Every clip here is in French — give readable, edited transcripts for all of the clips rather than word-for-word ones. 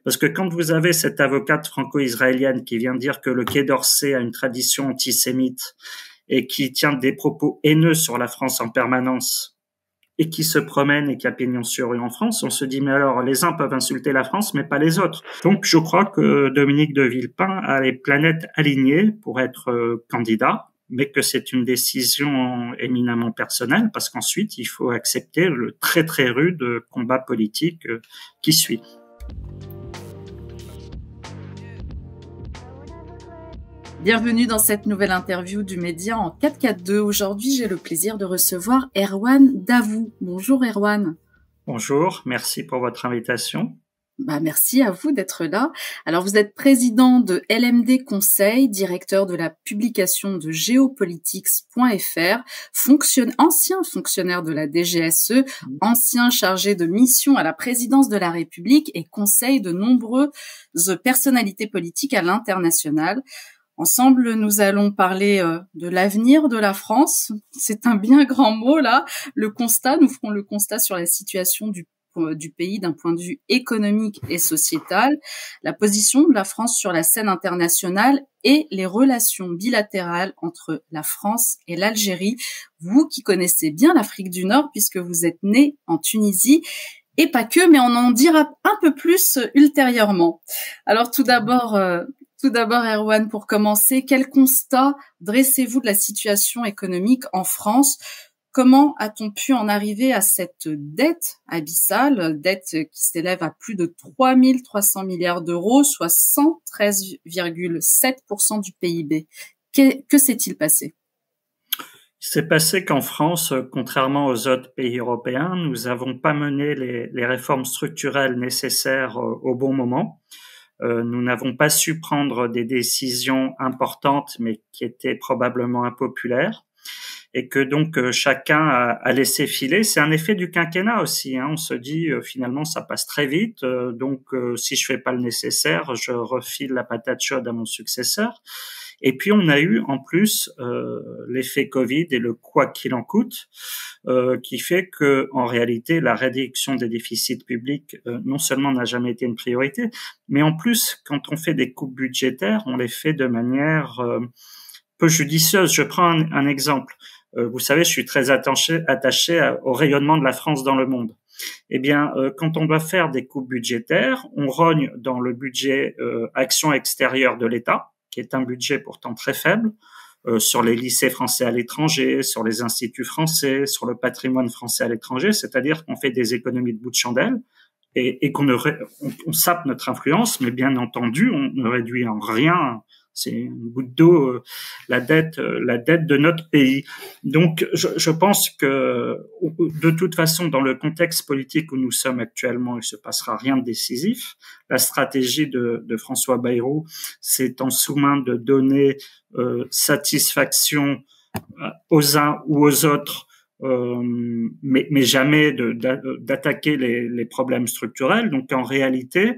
Parce que quand vous avez cette avocate franco-israélienne qui vient dire que le Quai d'Orsay a une tradition antisémite et qui tient des propos haineux sur la France en permanence et qui se promène et qui a pignon sur rue en France, on se dit mais alors les uns peuvent insulter la France mais pas les autres. Donc je crois que Dominique de Villepin a les planètes alignées pour être candidat, mais que c'est une décision éminemment personnelle parce qu'ensuite il faut accepter le très très rude combat politique qui suit. Bienvenue dans cette nouvelle interview du Média en 442. Aujourd'hui, j'ai le plaisir de recevoir Erwan Davout. Bonjour Erwan. Bonjour, merci pour votre invitation. Merci à vous d'être là. Alors, vous êtes président de LMD Conseil, directeur de la publication de geopolitics.fr, ancien fonctionnaire de la DGSE, ancien chargé de mission à la présidence de la République et conseil de nombreuses personnalités politiques à l'international. Ensemble, nous allons parler de l'avenir de la France. C'est un bien grand mot, là. Nous ferons le constat sur la situation du pays d'un point de vue économique et sociétal, la position de la France sur la scène internationale et les relations bilatérales entre la France et l'Algérie. Vous qui connaissez bien l'Afrique du Nord, puisque vous êtes né en Tunisie, et pas que, mais on en dira un peu plus ultérieurement. Alors tout d'abord, Erwan, pour commencer, quel constat dressez-vous de la situation économique en France ? Comment a-t-on pu en arriver à cette dette abyssale, dette qui s'élève à plus de 3 300 milliards d'euros, soit 113,7% du PIB ? Que s'est-il passé ? Il s'est passé qu'en France, contrairement aux autres pays européens, nous n'avons pas mené les réformes structurelles nécessaires au bon moment. Nous n'avons pas su prendre des décisions importantes, mais qui étaient probablement impopulaires, et que donc chacun a laissé filer. C'est un effet du quinquennat aussi. On se dit finalement ça passe très vite, donc si je fais pas le nécessaire, je refile la patate chaude à mon successeur. Et puis on a eu en plus l'effet Covid et le quoi qu'il en coûte, qui fait que en réalité la réduction des déficits publics non seulement n'a jamais été une priorité, mais en plus quand on fait des coupes budgétaires, on les fait de manière peu judicieuse. Je prends un exemple. Vous savez, je suis très attaché au rayonnement de la France dans le monde. Eh bien, quand on doit faire des coupes budgétaires, on rogne dans le budget action extérieure de l'État, qui est un budget pourtant très faible, sur les lycées français à l'étranger, sur les instituts français, sur le patrimoine français à l'étranger, c'est-à-dire qu'on fait des économies de bout de chandelle et on sape notre influence, mais bien entendu, on ne réduit en rien. C'est une goutte d'eau, la dette de notre pays. Donc, je pense que, de toute façon, dans le contexte politique où nous sommes actuellement, il se passera rien de décisif. La stratégie de François Bayrou, c'est en sous-main de donner satisfaction aux uns ou aux autres, mais jamais d'attaquer les problèmes structurels. Donc, en réalité,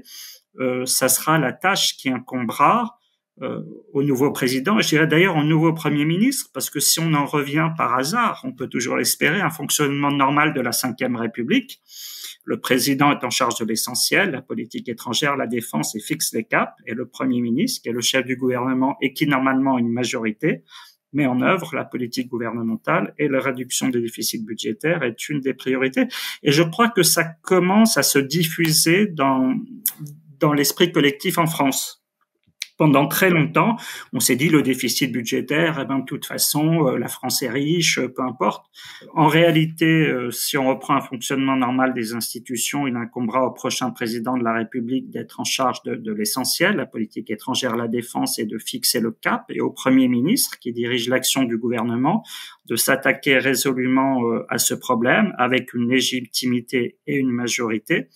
ça sera la tâche qui incombera au nouveau président, je dirais d'ailleurs au nouveau Premier ministre, parce que si on en revient par hasard, on peut toujours l'espérer, un fonctionnement normal de la Ve République. Le président est en charge de l'essentiel, la politique étrangère, la défense, et fixe les caps, et le Premier ministre, qui est le chef du gouvernement et qui normalement a une majorité, met en œuvre la politique gouvernementale, et la réduction des déficits budgétaires est une des priorités. Et je crois que ça commence à se diffuser dans l'esprit collectif en France. Pendant très longtemps, on s'est dit le déficit budgétaire, de toute façon, la France est riche, peu importe. En réalité, si on reprend un fonctionnement normal des institutions, il incombera au prochain président de la République d'être en charge de l'essentiel, la politique étrangère, la défense, et de fixer le cap, et au Premier ministre, qui dirige l'action du gouvernement, de s'attaquer résolument à ce problème avec une légitimité et une majorité.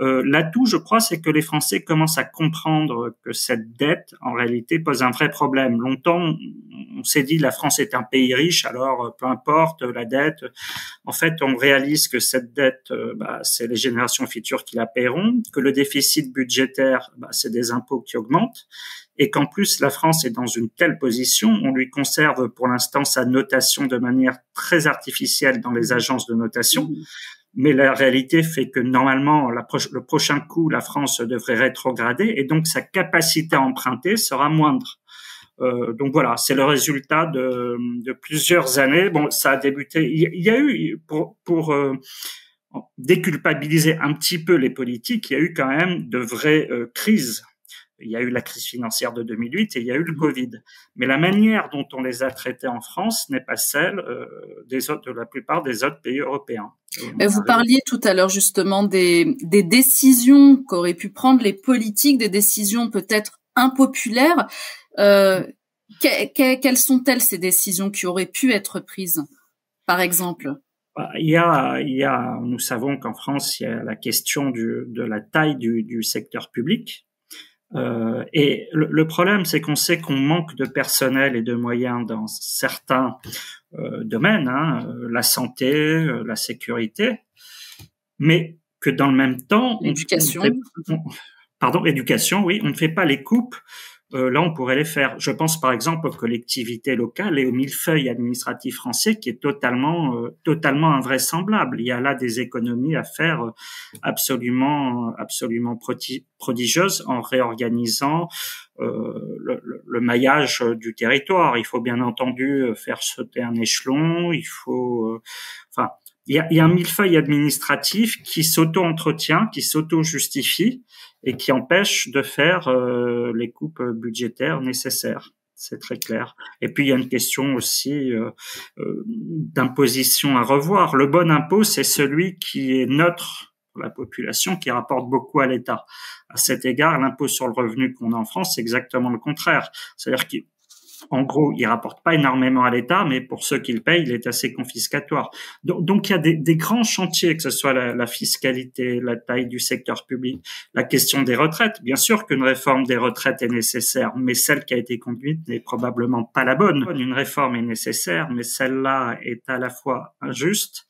L'atout, je crois, c'est que les Français commencent à comprendre que cette dette, en réalité, pose un vrai problème. Longtemps, on s'est dit la France est un pays riche, alors peu importe la dette. En fait, on réalise que cette dette, c'est les générations futures qui la paieront, que le déficit budgétaire, c'est des impôts qui augmentent, et qu'en plus, la France est dans une telle position, on lui conserve pour l'instant sa notation de manière très artificielle dans les agences de notation. mais la réalité fait que normalement, le prochain coup, la France devrait rétrograder et donc sa capacité à emprunter sera moindre. Donc voilà, c'est le résultat de plusieurs années. Bon, ça a débuté. Il y a eu pour déculpabiliser un petit peu les politiques, il y a eu quand même de vraies crises. Il y a eu la crise financière de 2008 et il y a eu le Covid. Mais la manière dont on les a traités en France n'est pas celle de la plupart des autres pays européens. Vous parliez tout à l'heure justement des décisions qu'auraient pu prendre les politiques, des décisions peut-être impopulaires. Quelles sont-elles ces décisions qui auraient pu être prises, par exemple? Nous savons qu'en France, il y a la question de la taille du secteur public. Et le problème, c'est qu'on sait qu'on manque de personnel et de moyens dans certains domaines, la santé, la sécurité, mais que dans le même temps, l'éducation. Éducation, oui, on ne fait pas les coupes. Là, on pourrait les faire. Je pense par exemple aux collectivités locales et au millefeuille administratif français qui est totalement invraisemblable. Il y a là des économies à faire absolument prodigieuses en réorganisant le maillage du territoire. Il faut bien entendu faire sauter un échelon. Il faut, il y a un millefeuille administratif qui s'auto-entretient, qui s'auto-justifie et qui empêche de faire les coupes budgétaires nécessaires. C'est très clair. Et puis, il y a une question aussi d'imposition à revoir. Le bon impôt, c'est celui qui est neutre pour la population, qui rapporte beaucoup à l'État. À cet égard, l'impôt sur le revenu qu'on a en France, c'est exactement le contraire. C'est-à-dire qu'en gros, il rapporte pas énormément à l'État, mais pour ceux qui le payent, il est assez confiscatoire. Donc il y a des grands chantiers, que ce soit la fiscalité, la taille du secteur public, la question des retraites. Bien sûr qu'une réforme des retraites est nécessaire, mais celle qui a été conduite n'est probablement pas la bonne. Une réforme est nécessaire, mais celle-là est à la fois injuste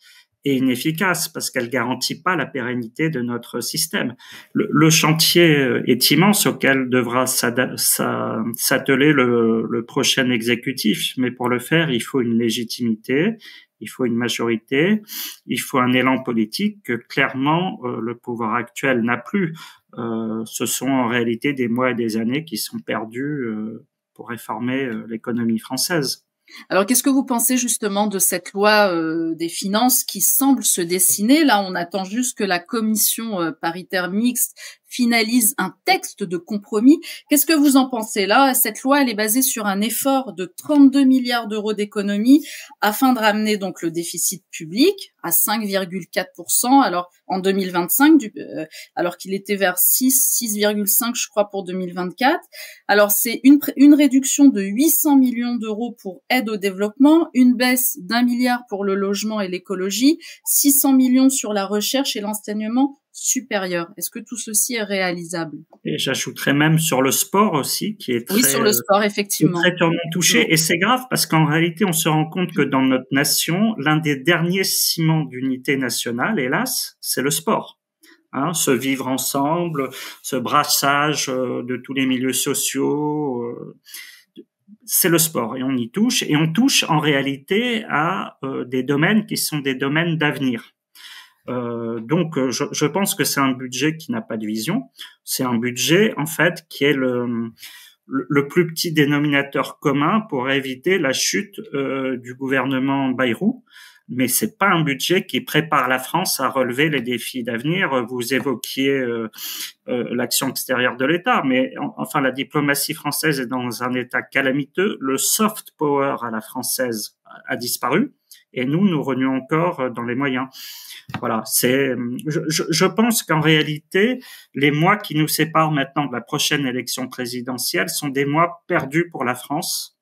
et inefficace parce qu'elle garantit pas la pérennité de notre système. Le chantier est immense auquel devra s'atteler le prochain exécutif, mais pour le faire, il faut une légitimité, il faut une majorité, il faut un élan politique que clairement le pouvoir actuel n'a plus. Ce sont en réalité des mois et des années qui sont perdus pour réformer l'économie française. Alors, qu'est-ce que vous pensez justement de cette loi des finances qui semble se dessiner? Là, on attend juste que la commission paritaire mixte finalise un texte de compromis. Qu'est-ce que vous en pensez là? Cette loi, elle est basée sur un effort de 32 milliards d'euros d'économie afin de ramener donc le déficit public à 5,4%, alors en 2025, alors qu'il était vers 6,5 je crois pour 2024. Alors c'est une réduction de 800 millions d'euros pour aide au développement, une baisse d'1 milliard pour le logement et l'écologie, 600 millions sur la recherche et l'enseignement supérieur. Est-ce que tout ceci est réalisable? Et j'ajouterais même sur le sport aussi, qui est oui, sur le sport, effectivement, très durement touché. Et c'est grave parce qu'en réalité, on se rend compte que dans notre nation, l'un des derniers ciments d'unité nationale, hélas, c'est le sport. Ce vivre ensemble, ce brassage de tous les milieux sociaux, c'est le sport. Et on y touche. Et on touche en réalité à des domaines qui sont des domaines d'avenir. Donc, je pense que c'est un budget qui n'a pas de vision. C'est un budget, en fait, qui est le plus petit dénominateur commun pour éviter la chute du gouvernement Bayrou. Mais c'est pas un budget qui prépare la France à relever les défis d'avenir. Vous évoquiez l'action extérieure de l'État, mais enfin, la diplomatie française est dans un état calamiteux. Le soft power à la française a disparu. Et nous renouons encore dans les moyens. Voilà, je pense qu'en réalité, les mois qui nous séparent maintenant de la prochaine élection présidentielle sont des mois perdus pour la France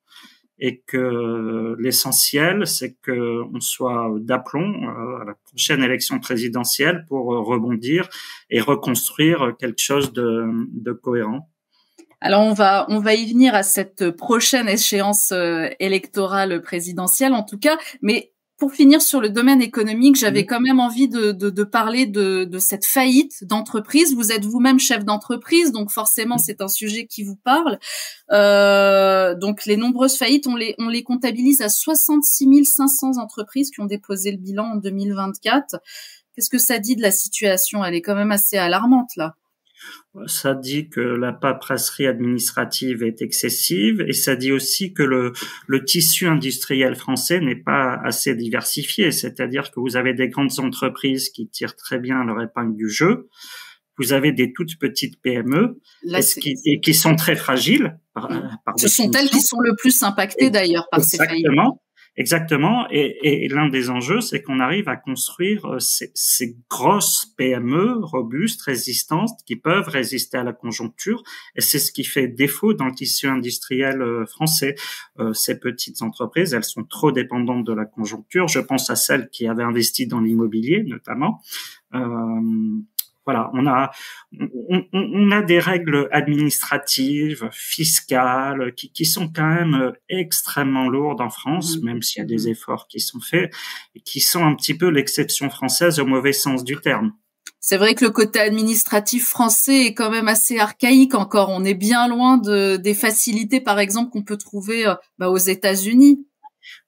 et que l'essentiel, c'est que on soit d'aplomb à la prochaine élection présidentielle pour rebondir et reconstruire quelque chose de cohérent. Alors on va y venir à cette prochaine échéance électorale présidentielle en tout cas, mais pour finir sur le domaine économique, j'avais quand même envie de parler de cette faillite d'entreprise. Vous êtes vous-même chef d'entreprise, donc forcément c'est un sujet qui vous parle. Donc les nombreuses faillites, on les comptabilise à 66 500 entreprises qui ont déposé le bilan en 2024. Qu'est-ce que ça dit de la situation? Elle est quand même assez alarmante, là. Ça dit que la paperasserie administrative est excessive et ça dit aussi que le tissu industriel français n'est pas assez diversifié. C'est-à-dire que vous avez des grandes entreprises qui tirent très bien leur épingle du jeu. Vous avez des toutes petites PME et qui sont très fragiles. Ce sont elles qui sont le plus impactées d'ailleurs par ces faillites. Exactement. Et l'un des enjeux, c'est qu'on arrive à construire ces grosses PME robustes, résistantes, qui peuvent résister à la conjoncture. Et c'est ce qui fait défaut dans le tissu industriel français. Ces petites entreprises, elles sont trop dépendantes de la conjoncture. Je pense à celles qui avaient investi dans l'immobilier, notamment. Voilà, on a des règles administratives, fiscales, qui sont quand même extrêmement lourdes en France, même s'il y a des efforts qui sont faits, et qui sont un petit peu l'exception française au mauvais sens du terme. C'est vrai que le côté administratif français est quand même assez archaïque encore. On est bien loin des facilités, par exemple, qu'on peut trouver aux États-Unis.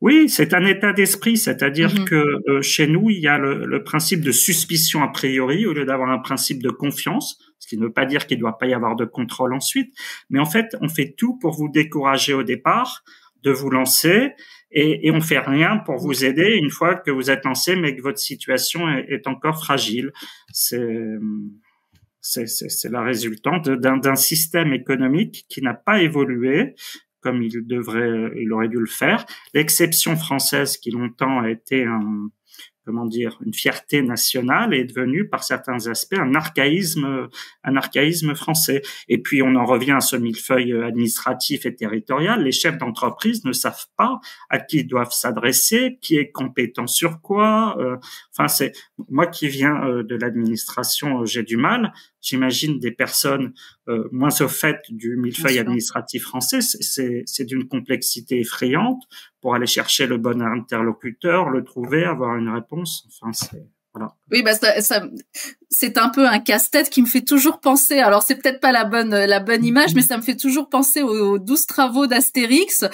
Oui, c'est un état d'esprit, c'est-à-dire que chez nous, il y a le principe de suspicion a priori au lieu d'avoir un principe de confiance, ce qui ne veut pas dire qu'il ne doit pas y avoir de contrôle ensuite, mais en fait, on fait tout pour vous décourager au départ, de vous lancer, et on fait rien pour vous aider une fois que vous êtes lancé, mais que votre situation est encore fragile. C'est la résultante d'un système économique qui n'a pas évolué comme il aurait dû le faire. L'exception française qui longtemps a été une fierté nationale est devenue par certains aspects un archaïsme français. Et puis on en revient à ce millefeuille administratif et territorial. Les chefs d'entreprise ne savent pas à qui ils doivent s'adresser, qui est compétent sur quoi. C'est moi qui viens de l'administration, j'ai du mal. J'imagine des personnes moins au fait du millefeuille administratif français. C'est d'une complexité effrayante pour aller chercher le bon interlocuteur, le trouver, avoir une réponse. Voilà. Oui, c'est un peu un casse-tête qui me fait toujours penser. Alors, c'est peut-être pas la bonne image, mais ça me fait toujours penser aux 12 travaux d'Astérix.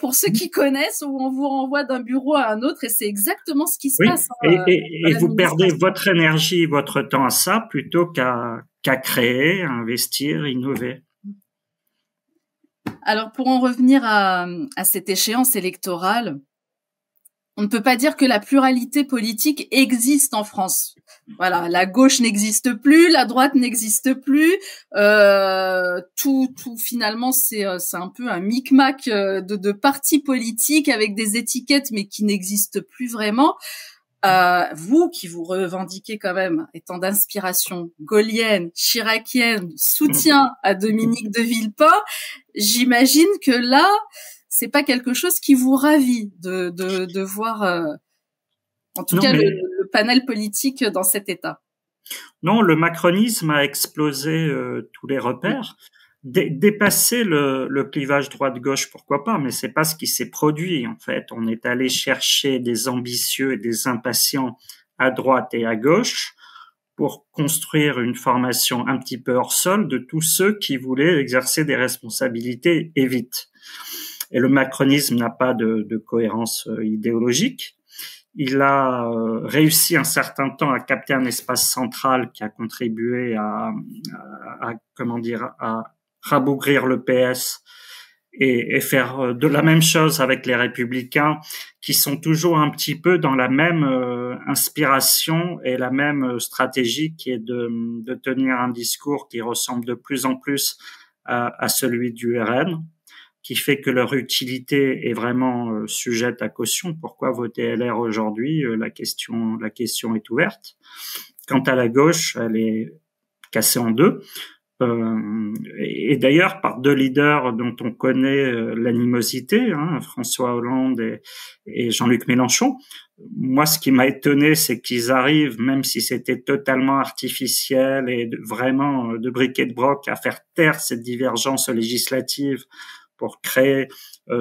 Pour ceux qui connaissent, où on vous renvoie d'un bureau à un autre, et c'est exactement ce qui se passe. Et vous perdez votre énergie, votre temps à ça, plutôt qu'à créer, à investir, innover. Alors, pour en revenir à cette échéance électorale, on ne peut pas dire que la pluralité politique existe en France. Voilà, la gauche n'existe plus, la droite n'existe plus. Tout finalement, c'est un peu un micmac de partis politiques avec des étiquettes, mais qui n'existent plus vraiment. Vous qui vous revendiquez quand même étant d'inspiration gaullienne, chiracienne, soutien à Dominique de Villepin, j'imagine que là, c'est pas quelque chose qui vous ravit de voir, en tout cas, le panel politique dans cet état. Non, le macronisme a explosé tous les repères. Dépasser le clivage droite-gauche, pourquoi pas, mais c'est pas ce qui s'est produit, en fait. On est allé chercher des ambitieux et des impatients à droite et à gauche pour construire une formation un petit peu hors sol de tous ceux qui voulaient exercer des responsabilités et vite. Et le macronisme n'a pas de cohérence idéologique. Il a réussi un certain temps à capter un espace central qui a contribué à rabougrir le PS et faire de la même chose avec les Républicains, qui sont toujours un petit peu dans la même inspiration et la même stratégie, qui est de tenir un discours qui ressemble de plus en plus à celui du RN, qui fait que leur utilité est vraiment sujette à caution. Pourquoi voter LR aujourd'hui? La question est ouverte. Quant à la gauche, elle est cassée en deux. Et d'ailleurs par deux leaders dont on connaît l'animosité, François Hollande et Jean-Luc Mélenchon. Moi, ce qui m'a étonné, c'est qu'ils arrivent, même si c'était totalement artificiel et vraiment de bric et de broc, à faire taire cette divergence législative pour créer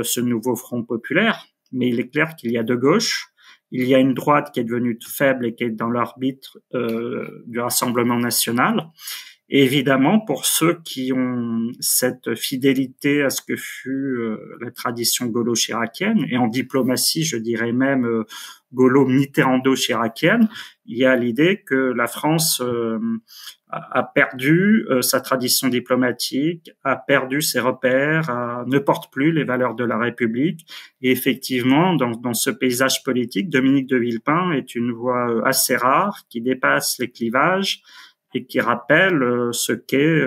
ce nouveau front populaire. Mais il est clair qu'il y a deux gauches. Il y a une droite qui est devenue faible et qui est dans l'arbitre du Rassemblement national. Et évidemment, pour ceux qui ont cette fidélité à ce que fut la tradition gaulo-chiracienne, et en diplomatie, je dirais même gaulo-mitterrando-chiracienne, il y a l'idée que la France a perdu sa tradition diplomatique, a perdu ses repères, ne porte plus les valeurs de la République. Et effectivement, dans ce paysage politique, Dominique de Villepin est une voix assez rare qui dépasse les clivages et qui rappelle ce qu'est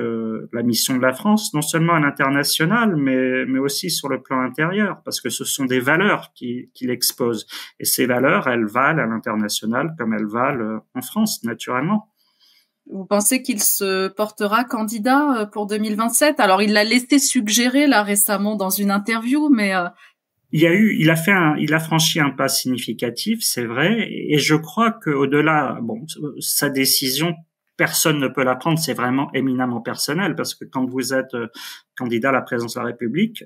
la mission de la France, non seulement à l'international, mais aussi sur le plan intérieur, parce que ce sont des valeurs qu'il expose. Et ces valeurs, elles valent à l'international comme elles valent en France, naturellement. Vous pensez qu'il se portera candidat pour 2027? Alors, il l'a laissé suggérer là récemment dans une interview, mais il a franchi un pas significatif, c'est vrai, et je crois qu'au-delà, sa décision, personne ne peut la prendre, c'est vraiment éminemment personnel, parce que quand vous êtes candidat à la présidence de la République,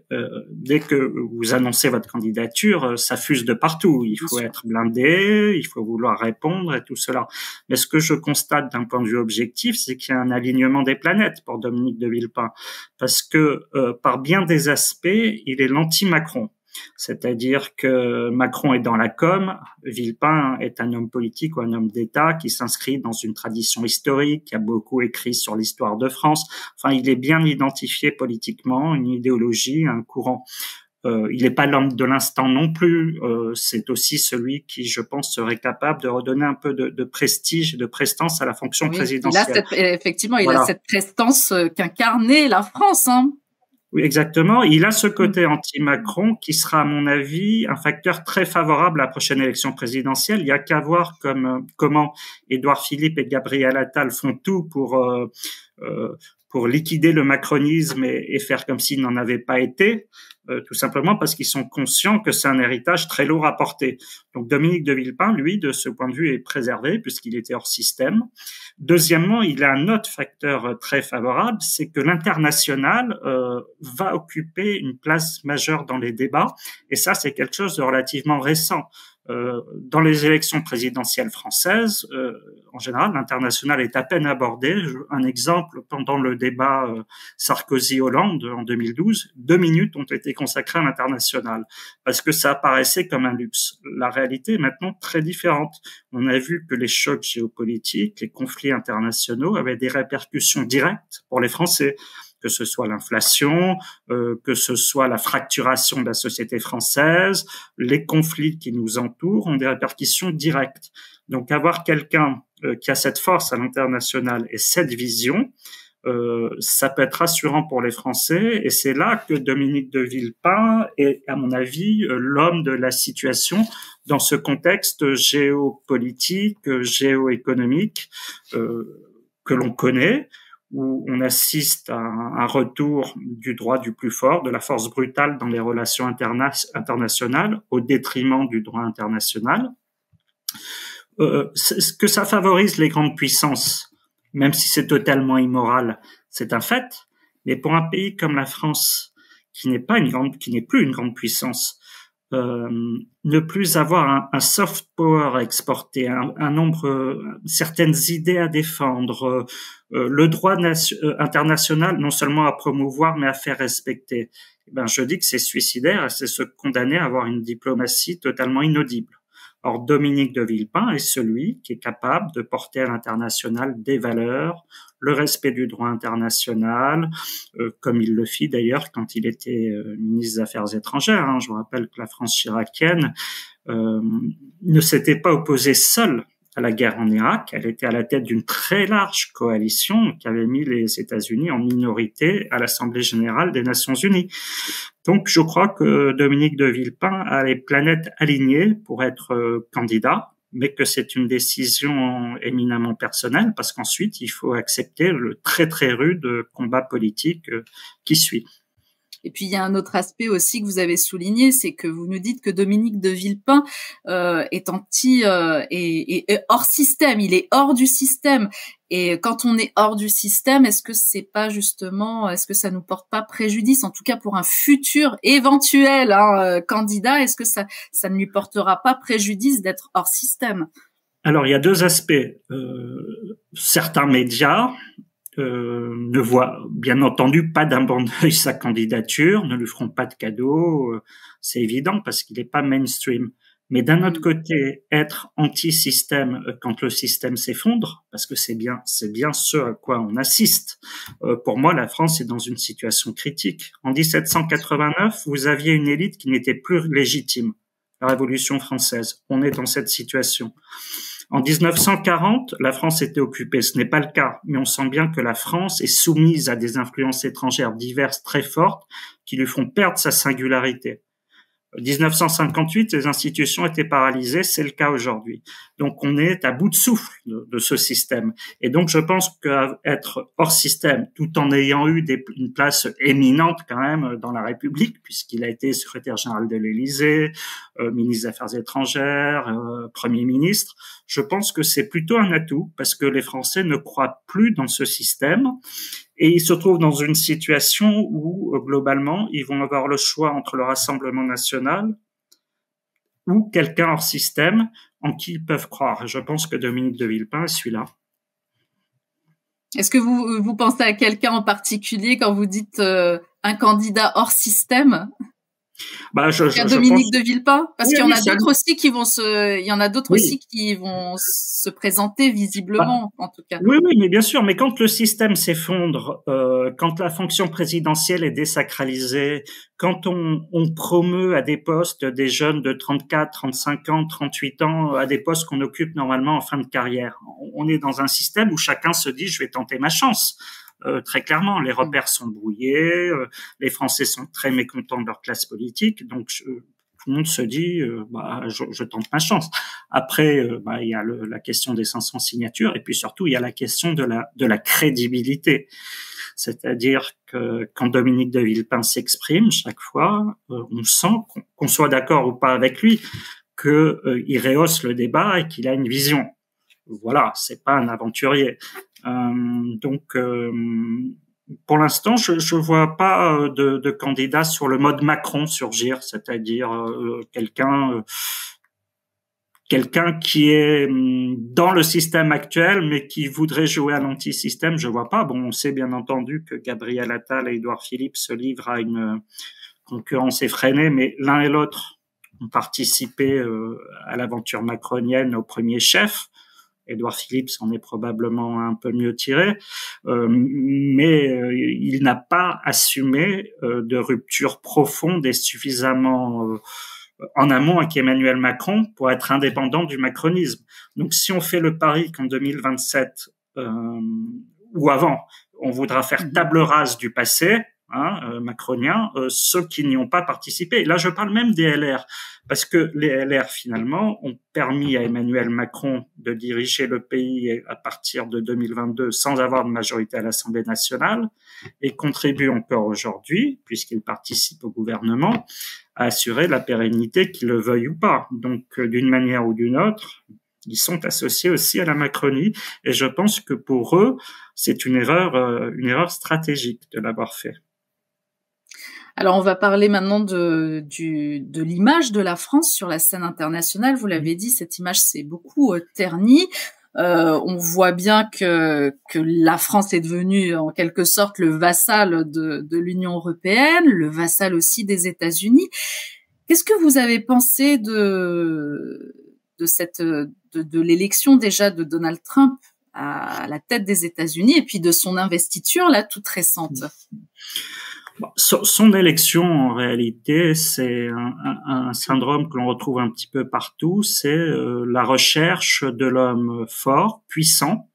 dès que vous annoncez votre candidature, ça fuse de partout. Il faut être blindé, il faut vouloir répondre et tout cela. Mais ce que je constate d'un point de vue objectif, c'est qu'il y a un alignement des planètes pour Dominique de Villepin, parce que par bien des aspects, il est l'anti-Macron. C'est-à-dire que Macron est dans la com, Villepin est un homme politique ou un homme d'État qui s'inscrit dans une tradition historique, qui a beaucoup écrit sur l'histoire de France. Enfin, il est bien identifié politiquement, une idéologie, un courant. Il n'est pas l'homme de l'instant non plus. C'est aussi celui qui, je pense, serait capable de redonner un peu de prestige et de prestance à la fonction présidentielle. Il a cette prestance qu'incarnait la France, hein. Oui, exactement. Il a ce côté anti-Macron qui sera, à mon avis, un facteur très favorable à la prochaine élection présidentielle. Il y a qu'à voir comment Édouard Philippe et Gabriel Attal font tout pour liquider le macronisme et faire comme s'il n'en avait pas été, tout simplement parce qu'ils sont conscients que c'est un héritage très lourd à porter. Donc Dominique de Villepin, lui, de ce point de vue, est préservé puisqu'il était hors système. Deuxièmement, il a un autre facteur très favorable, c'est que l'international va occuper une place majeure dans les débats, et ça, c'est quelque chose de relativement récent. Dans les élections présidentielles françaises, en général, l'international est à peine abordé. Un exemple, pendant le débat Sarkozy-Hollande en 2012, 2 minutes ont été consacrées à l'international parce que ça apparaissait comme un luxe. La réalité est maintenant très différente. On a vu que les chocs géopolitiques, les conflits internationaux avaient des répercussions directes pour les Français, que ce soit l'inflation, que ce soit la fracturation de la société française, les conflits qui nous entourent ont des répercussions directes. Donc avoir quelqu'un qui a cette force à l'international et cette vision, ça peut être rassurant pour les Français, et c'est là que Dominique de Villepin est, à mon avis, l'homme de la situation dans ce contexte géopolitique, géoéconomique que l'on connaît, où on assiste à un retour du droit du plus fort, de la force brutale dans les relations internationales, au détriment du droit international. Ce que ça favorise les grandes puissances, même si c'est totalement immoral, c'est un fait. Mais pour un pays comme la France, qui n'est plus une grande puissance, ne plus avoir un soft power à exporter, certaines idées à défendre, le droit international non seulement à promouvoir mais à faire respecter. Je dis que c'est suicidaire et c'est se condamner à avoir une diplomatie totalement inaudible. Or, Dominique de Villepin est celui qui est capable de porter à l'international des valeurs, le respect du droit international, comme il le fit d'ailleurs quand il était ministre des Affaires étrangères. Je vous rappelle que la France chiracienne ne s'était pas opposée seule à la guerre en Irak. Elle était à la tête d'une très large coalition qui avait mis les États-Unis en minorité à l'Assemblée générale des Nations unies. Donc, je crois que Dominique de Villepin a les planètes alignées pour être candidat, mais que c'est une décision éminemment personnelle parce qu'ensuite, il faut accepter le très, très rude combat politique qui suit. Et puis, il y a un autre aspect aussi que vous avez souligné, c'est que vous nous dites que Dominique de Villepin est hors système, il est hors du système. Et quand on est hors du système, est-ce que ça nous porte pas préjudice, en tout cas pour un futur éventuel candidat, est-ce que ça ne lui portera pas préjudice d'être hors système? Alors, il y a deux aspects. Certains médias ne voient bien entendu pas d'un bon œil sa candidature, ne lui feront pas de cadeau, c'est évident parce qu'il n'est pas mainstream. Mais d'un autre côté, être anti-système quand le système s'effondre, parce que c'est bien ce à quoi on assiste. Pour moi, la France est dans une situation critique. En 1789, vous aviez une élite qui n'était plus légitime. La Révolution française. On est dans cette situation. En 1940, la France était occupée. Ce n'est pas le cas, mais on sent bien que la France est soumise à des influences étrangères diverses très fortes qui lui font perdre sa singularité. 1958, les institutions étaient paralysées, c'est le cas aujourd'hui. Donc on est à bout de souffle de ce système. Et donc je pense qu'être hors système, tout en ayant eu une place éminente quand même dans la République, puisqu'il a été secrétaire général de l'Élysée, ministre des Affaires étrangères, Premier ministre, je pense que c'est plutôt un atout, parce que les Français ne croient plus dans ce système. Et ils se trouvent dans une situation où, globalement, ils vont avoir le choix entre le Rassemblement national ou quelqu'un hors système en qui ils peuvent croire. Et je pense que Dominique de Villepin est celui-là. Est-ce que vous pensez à quelqu'un en particulier quand vous dites un candidat hors système? Dominique de Villepin, parce qu'il y en a d'autres aussi qui vont se présenter visiblement, en tout cas. Oui, mais bien sûr. Mais quand le système s'effondre, quand la fonction présidentielle est désacralisée, quand on promeut à des postes des jeunes de 34, 35 ans, 38 ans, à des postes qu'on occupe normalement en fin de carrière, on est dans un système où chacun se dit, je vais tenter ma chance. Très clairement, les repères sont brouillés, les Français sont très mécontents de leur classe politique, donc tout le monde se dit, je tente ma chance. Après, il y a la question des 500 signatures, et puis surtout, il y a la question de la crédibilité. C'est-à-dire que quand Dominique de Villepin s'exprime, chaque fois, on sent qu'on soit d'accord ou pas avec lui, qu'il rehausse le débat et qu'il a une vision. Voilà, c'est pas un aventurier. Donc, pour l'instant, je vois pas de candidat sur le mode Macron surgir, c'est-à-dire quelqu'un qui est dans le système actuel, mais qui voudrait jouer à l'anti-système. Je vois pas. Bon, on sait bien entendu que Gabriel Attal et Édouard Philippe se livrent à une concurrence effrénée, mais l'un et l'autre ont participé à l'aventure macronienne au premier chef. Édouard Philippe s'en est probablement un peu mieux tiré, mais il n'a pas assumé de rupture profonde et suffisamment en amont avec Emmanuel Macron pour être indépendant du macronisme. Donc si on fait le pari qu'en 2027 ou avant, on voudra faire table rase du passé, macronien, ceux qui n'y ont pas participé. Et là, je parle même des LR, parce que les LR, finalement, ont permis à Emmanuel Macron de diriger le pays à partir de 2022 sans avoir de majorité à l'Assemblée nationale et contribuent encore aujourd'hui, puisqu'il participe au gouvernement, à assurer la pérennité, qu'il le veuille ou pas. Donc, d'une manière ou d'une autre, ils sont associés aussi à la Macronie, et je pense que pour eux, c'est une erreur stratégique de l'avoir fait. Alors, on va parler maintenant de l'image de la France sur la scène internationale. Vous l'avez dit, cette image s'est beaucoup ternie. On voit bien que la France est devenue en quelque sorte le vassal de l'Union européenne, le vassal aussi des États-Unis. Qu'est-ce que vous avez pensé de l'élection déjà de Donald Trump à la tête des États-Unis et puis de son investiture là toute récente? Son élection, en réalité, c'est un syndrome que l'on retrouve un petit peu partout. C'est la recherche de l'homme fort, puissant,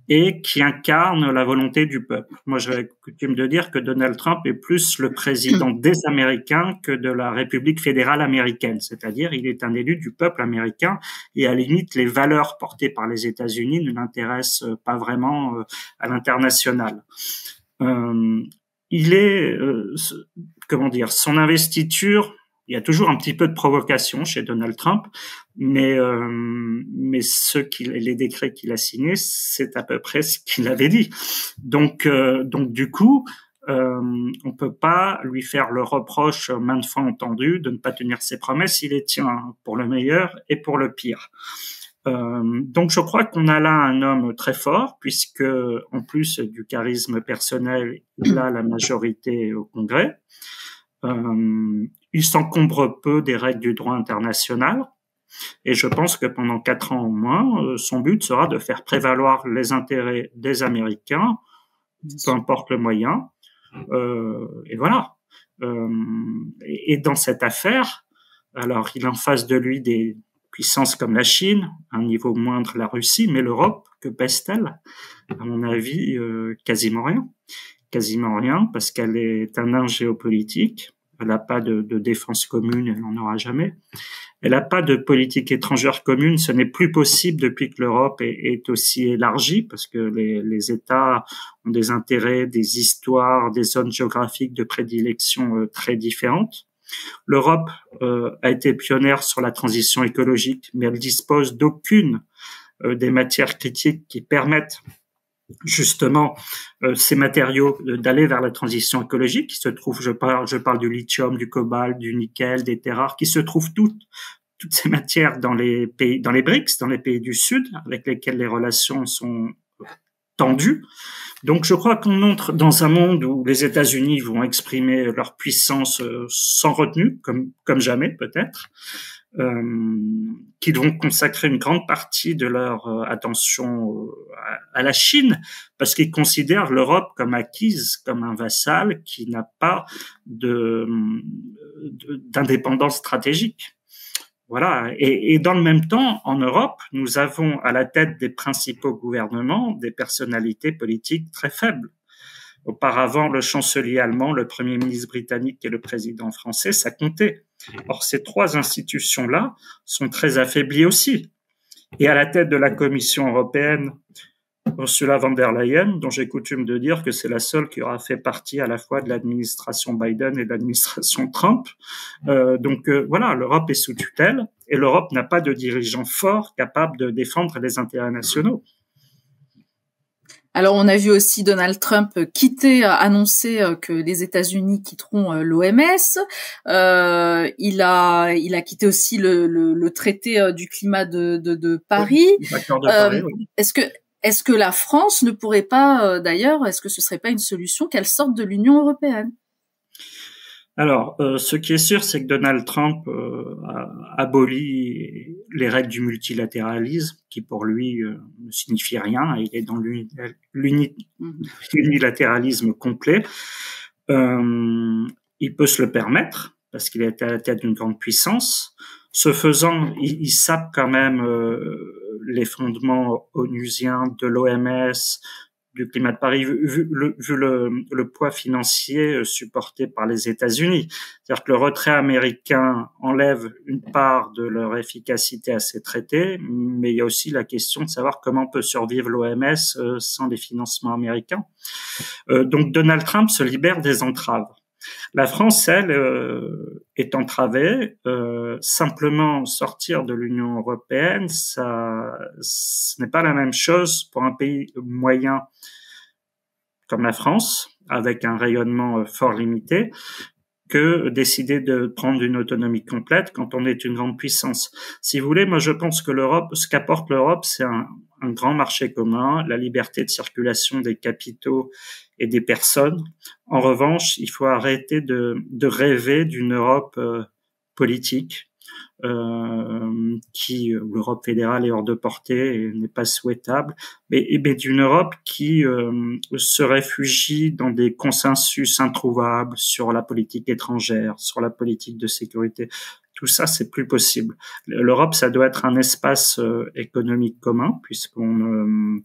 et qui incarne la volonté du peuple. Moi, j'avais coutume de dire que Donald Trump est plus le président des Américains que de la République fédérale américaine. C'est-à-dire, il est un élu du peuple américain, et à la limite, les valeurs portées par les États-Unis ne l'intéressent pas vraiment à l'international. Il est, son investiture, il y a toujours un petit peu de provocation chez Donald Trump, mais les décrets qu'il a signés, c'est à peu près ce qu'il avait dit. Donc du coup, on peut pas lui faire le reproche maintes fois entendu de ne pas tenir ses promesses. Il les tient pour le meilleur et pour le pire. Donc je crois qu'on a là un homme très fort, puisque en plus du charisme personnel, il a la majorité au Congrès. Il s'encombre peu des règles du droit international, Et je pense que pendant 4 ans au moins, son but sera de faire prévaloir les intérêts des Américains, peu importe le moyen. Et voilà. Et dans cette affaire, alors il a en face de lui des puissances comme la Chine, à un niveau moindre la Russie, mais l'Europe, que pèse-t-elle? À mon avis, quasiment rien. Quasiment rien, parce qu'elle est un nain géopolitique. Elle n'a pas de défense commune, elle n'en aura jamais. Elle n'a pas de politique étrangère commune. Ce n'est plus possible depuis que l'Europe est aussi élargie, parce que les États ont des intérêts, des histoires, des zones géographiques de prédilection très différentes. L'Europe a été pionnière sur la transition écologique, mais elle dispose d'aucune des matières critiques qui permettent justement ces matériaux d'aller vers la transition écologique qui se trouvent, je parle du lithium, du cobalt, du nickel, des terres rares, qui se trouvent toutes ces matières dans les BRICS, dans les pays du Sud, avec lesquels les relations sont tendues. Donc je crois qu'on entre dans un monde où les États-Unis vont exprimer leur puissance sans retenue, comme jamais peut-être, qu'ils vont consacrer une grande partie de leur attention à la Chine, parce qu'ils considèrent l'Europe comme acquise, comme un vassal qui n'a pas d'indépendance stratégique. Voilà. Et dans le même temps, en Europe, nous avons à la tête des principaux gouvernements des personnalités politiques très faibles. Auparavant, le chancelier allemand, le premier ministre britannique et le président français, ça comptait. Or, ces 3 institutions-là sont très affaiblies aussi. Et à la tête de la Commission européenne, Ursula von der Leyen, dont j'ai coutume de dire que c'est la seule qui aura fait partie à la fois de l'administration Biden et de l'administration Trump. Donc voilà, l'Europe est sous tutelle et l'Europe n'a pas de dirigeants forts capables de défendre les intérêts nationaux. Alors, on a vu aussi Donald Trump annoncer que les États-Unis quitteront l'OMS. Il a quitté aussi le traité du climat de Paris. L'accord de Paris, oui. Est-ce que la France ne pourrait pas, d'ailleurs, est-ce que ce serait pas une solution qu'elle sorte de l'Union européenne? Alors, ce qui est sûr, c'est que Donald Trump a aboli les règles du multilatéralisme, qui pour lui ne signifie rien. Il est dans l'unilatéralisme complet. Il peut se le permettre, parce qu'il est à la tête d'une grande puissance. Ce faisant, il sape quand même les fondements onusiens de l'OMS, du climat de Paris, vu le poids financier supporté par les États-Unis. C'est-à-dire que le retrait américain enlève une part de leur efficacité à ces traités, mais il y a aussi la question de savoir comment peut survivre l'OMS sans les financements américains. Donc Donald Trump se libère des entraves. La France, elle, est entravée. Simplement sortir de l'Union européenne, ce n'est pas la même chose pour un pays moyen comme la France, avec un rayonnement fort limité, que décider de prendre une autonomie complète quand on est une grande puissance. Si vous voulez, moi je pense que ce qu'apporte l'Europe, c'est un grand marché commun, la liberté de circulation des capitaux et des personnes. En revanche, il faut arrêter de rêver d'une Europe politique, où l'Europe fédérale est hors de portée et n'est pas souhaitable, mais d'une Europe qui se réfugie dans des consensus introuvables sur la politique étrangère, sur la politique de sécurité. Tout ça, c'est plus possible. L'Europe, ça doit être un espace économique commun, puisqu'on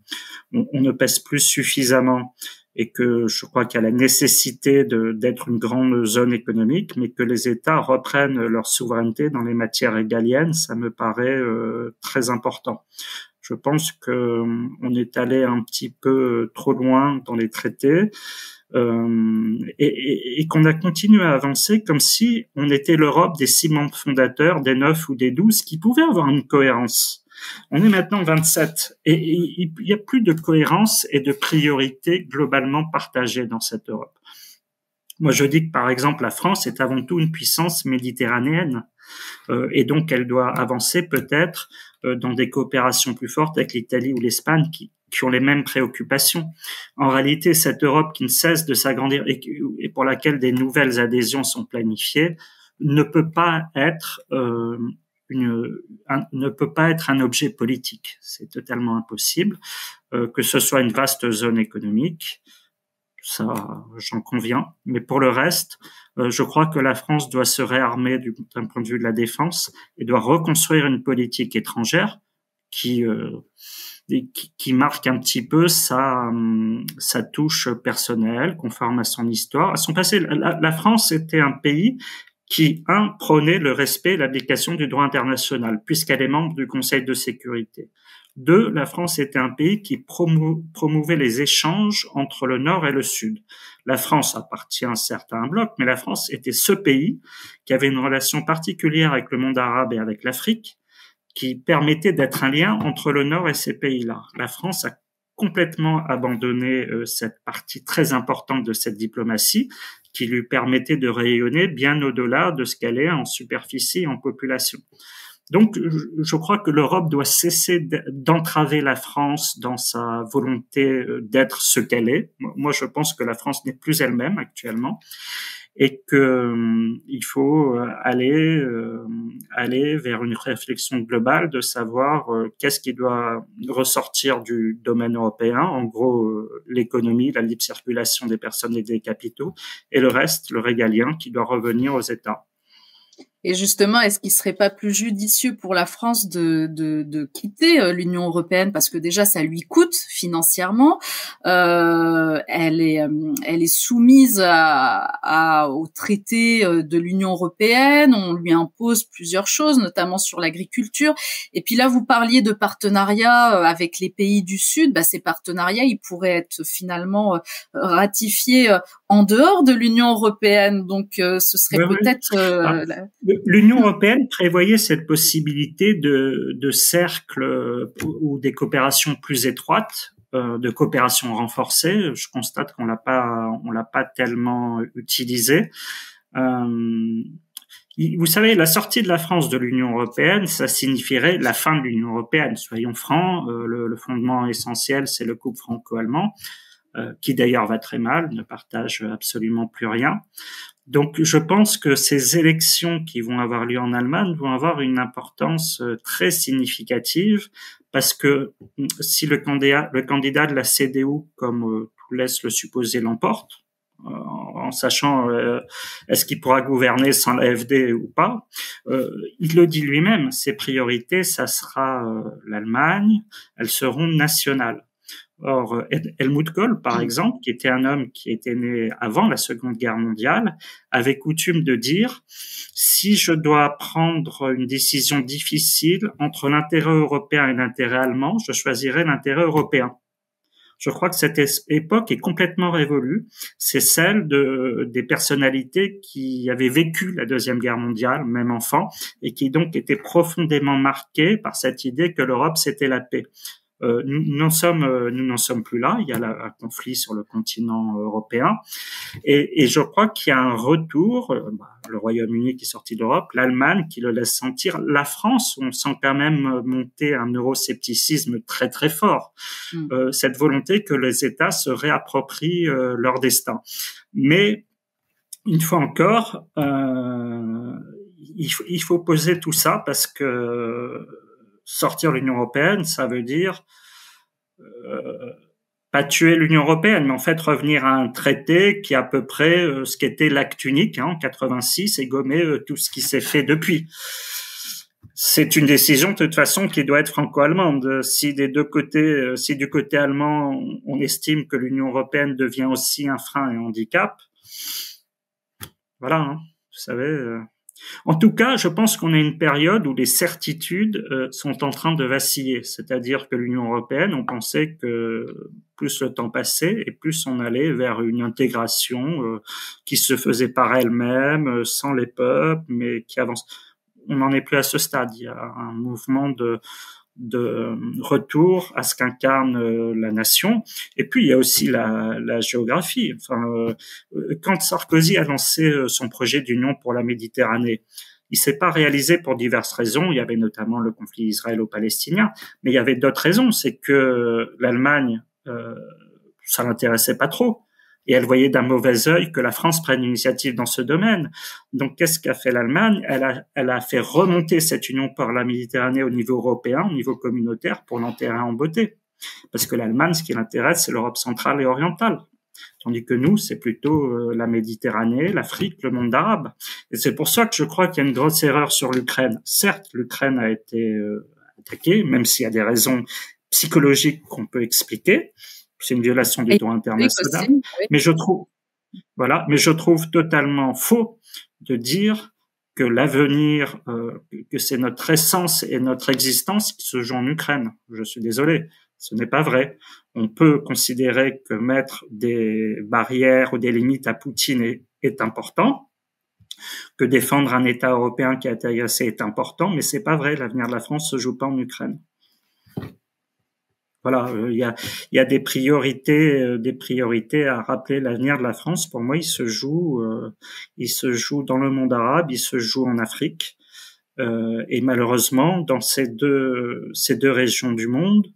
ne pèse plus suffisamment, et que je crois qu'il y a la nécessité d'être une grande zone économique, mais que les États reprennent leur souveraineté dans les matières régaliennes, ça me paraît très important. Je pense que on est allé un petit peu trop loin dans les traités, et qu'on a continué à avancer comme si on était l'Europe des 6 membres fondateurs, des 9 ou des 12, qui pouvaient avoir une cohérence. On est maintenant 27 et il y a plus de cohérence et de priorité globalement partagées dans cette Europe. Moi, je dis que, par exemple, la France est avant tout une puissance méditerranéenne, et donc elle doit avancer peut-être dans des coopérations plus fortes avec l'Italie ou l'Espagne qui ont les mêmes préoccupations. En réalité, cette Europe qui ne cesse de s'agrandir et pour laquelle des nouvelles adhésions sont planifiées ne peut pas être ne peut pas être un objet politique. C'est totalement impossible. Que ce soit une vaste zone économique, ça, j'en conviens. Mais pour le reste, je crois que la France doit se réarmer d'un point de vue de la défense et doit reconstruire une politique étrangère qui marque un petit peu sa touche personnelle, conforme à son histoire, à son passé. La France était un pays qui, prônait le respect et l'application du droit international, puisqu'elle est membre du Conseil de sécurité. 2, la France était un pays qui promouvait les échanges entre le Nord et le Sud. La France appartient certes à un bloc, mais la France était ce pays qui avait une relation particulière avec le monde arabe et avec l'Afrique, qui permettait d'être un lien entre le Nord et ces pays-là. La France a complètement abandonné cette partie très importante de cette diplomatie qui lui permettait de rayonner bien au-delà de ce qu'elle est en superficie et en population. Donc, je crois que l'Europe doit cesser d'entraver la France dans sa volonté d'être ce qu'elle est. Moi, je pense que la France n'est plus elle-même actuellement et que il faut aller vers une réflexion globale de savoir qu'est-ce qui doit ressortir du domaine européen, en gros l'économie, la libre circulation des personnes et des capitaux, et le reste, le régalien, qui doit revenir aux États. Et justement, est-ce qu'il serait pas plus judicieux pour la France de quitter l'Union européenne, parce que déjà ça lui coûte financièrement, elle est soumise au traité de l'Union européenne, on lui impose plusieurs choses, notamment sur l'agriculture. Et puis là, vous parliez de partenariats avec les pays du Sud. Ces partenariats, ils pourraient être finalement ratifiés en dehors de l'Union européenne. Donc, ce serait peut-être l'Union européenne prévoyait cette possibilité de cercles ou des coopérations plus étroites, de coopération renforcée. Je constate qu'on l'a pas tellement utilisé. Vous savez, la sortie de la France de l'Union européenne, ça signifierait la fin de l'Union européenne. Soyons francs, le fondement essentiel, c'est le couple franco-allemand, qui d'ailleurs va très mal, ne partage absolument plus rien. Donc, je pense que ces élections qui vont avoir lieu en Allemagne vont avoir une importance très significative, parce que si le candidat de la CDU, comme tout laisse le supposer, l'emporte, en sachant est-ce qu'il pourra gouverner sans l'AfD ou pas, il le dit lui-même, ses priorités, ça sera l'Allemagne, elles seront nationales. Or, Helmut Kohl, par exemple, qui était un homme qui était né avant la Seconde Guerre mondiale, avait coutume de dire: si je dois prendre une décision difficile entre l'intérêt européen et l'intérêt allemand, je choisirai l'intérêt européen. Je crois que cette époque est complètement révolue. C'est celle des personnalités qui avaient vécu la Deuxième Guerre mondiale, même enfant, et qui donc étaient profondément marquées par cette idée que l'Europe, c'était la paix. Nous n'en sommes plus là. Il y a un conflit sur le continent européen, et je crois qu'il y a un retour. Le Royaume-Uni qui est sorti d'Europe, l'Allemagne qui le laisse sentir, la France, on sent quand même monter un euroscepticisme très très fort. Cette volonté que les États se réapproprient leur destin. Mais une fois encore, il faut poser tout ça, parce que sortir de l'Union européenne, ça veut dire pas tuer l'Union européenne, mais en fait revenir à un traité qui est à peu près ce qu'était l'acte unique en 86 et gommer tout ce qui s'est fait depuis. C'est une décision de toute façon qui doit être franco-allemande. Si des deux côtés, si du côté allemand on estime que l'Union européenne devient aussi un frein et un handicap, voilà, vous savez. En tout cas, je pense qu'on a une période où les certitudes sont en train de vaciller. C'est-à-dire que l'Union européenne, on pensait que plus le temps passait et plus on allait vers une intégration qui se faisait par elle-même, sans les peuples, mais qui avance. On n'en est plus à ce stade. Il y a un mouvement de retour à ce qu'incarne la nation. Et puis, il y a aussi la géographie. Enfin, quand Sarkozy a lancé son projet d'union pour la Méditerranée, il s'est pas réalisé pour diverses raisons. Il y avait notamment le conflit israélo-palestinien, mais il y avait d'autres raisons. C'est que l'Allemagne, ça l'intéressait pas trop. Et elle voyait d'un mauvais œil que la France prenne l'initiative dans ce domaine. Donc, qu'est-ce qu'a fait l'Allemagne? Elle a fait remonter cette union par la Méditerranée au niveau européen, au niveau communautaire, pour l'enterrer en beauté. Parce que l'Allemagne, ce qui l'intéresse, c'est l'Europe centrale et orientale. Tandis que nous, c'est plutôt la Méditerranée, l'Afrique, le monde arabe. Et c'est pour ça que je crois qu'il y a une grosse erreur sur l'Ukraine. Certes, l'Ukraine a été attaquée, même s'il y a des raisons psychologiques qu'on peut expliquer. C'est une violation du droit international. Oui. Mais je trouve totalement faux de dire que l'avenir, que c'est notre essence et notre existence qui se joue en Ukraine. Je suis désolé. Ce n'est pas vrai. On peut considérer que mettre des barrières ou des limites à Poutine est important, que défendre un État européen qui a été agressé est important, mais c'est pas vrai. L'avenir de la France se joue pas en Ukraine. Voilà, il y a des priorités à rappeler. L'avenir de la France, pour moi, il se joue dans le monde arabe, il se joue en Afrique, et malheureusement, dans ces deux régions du monde,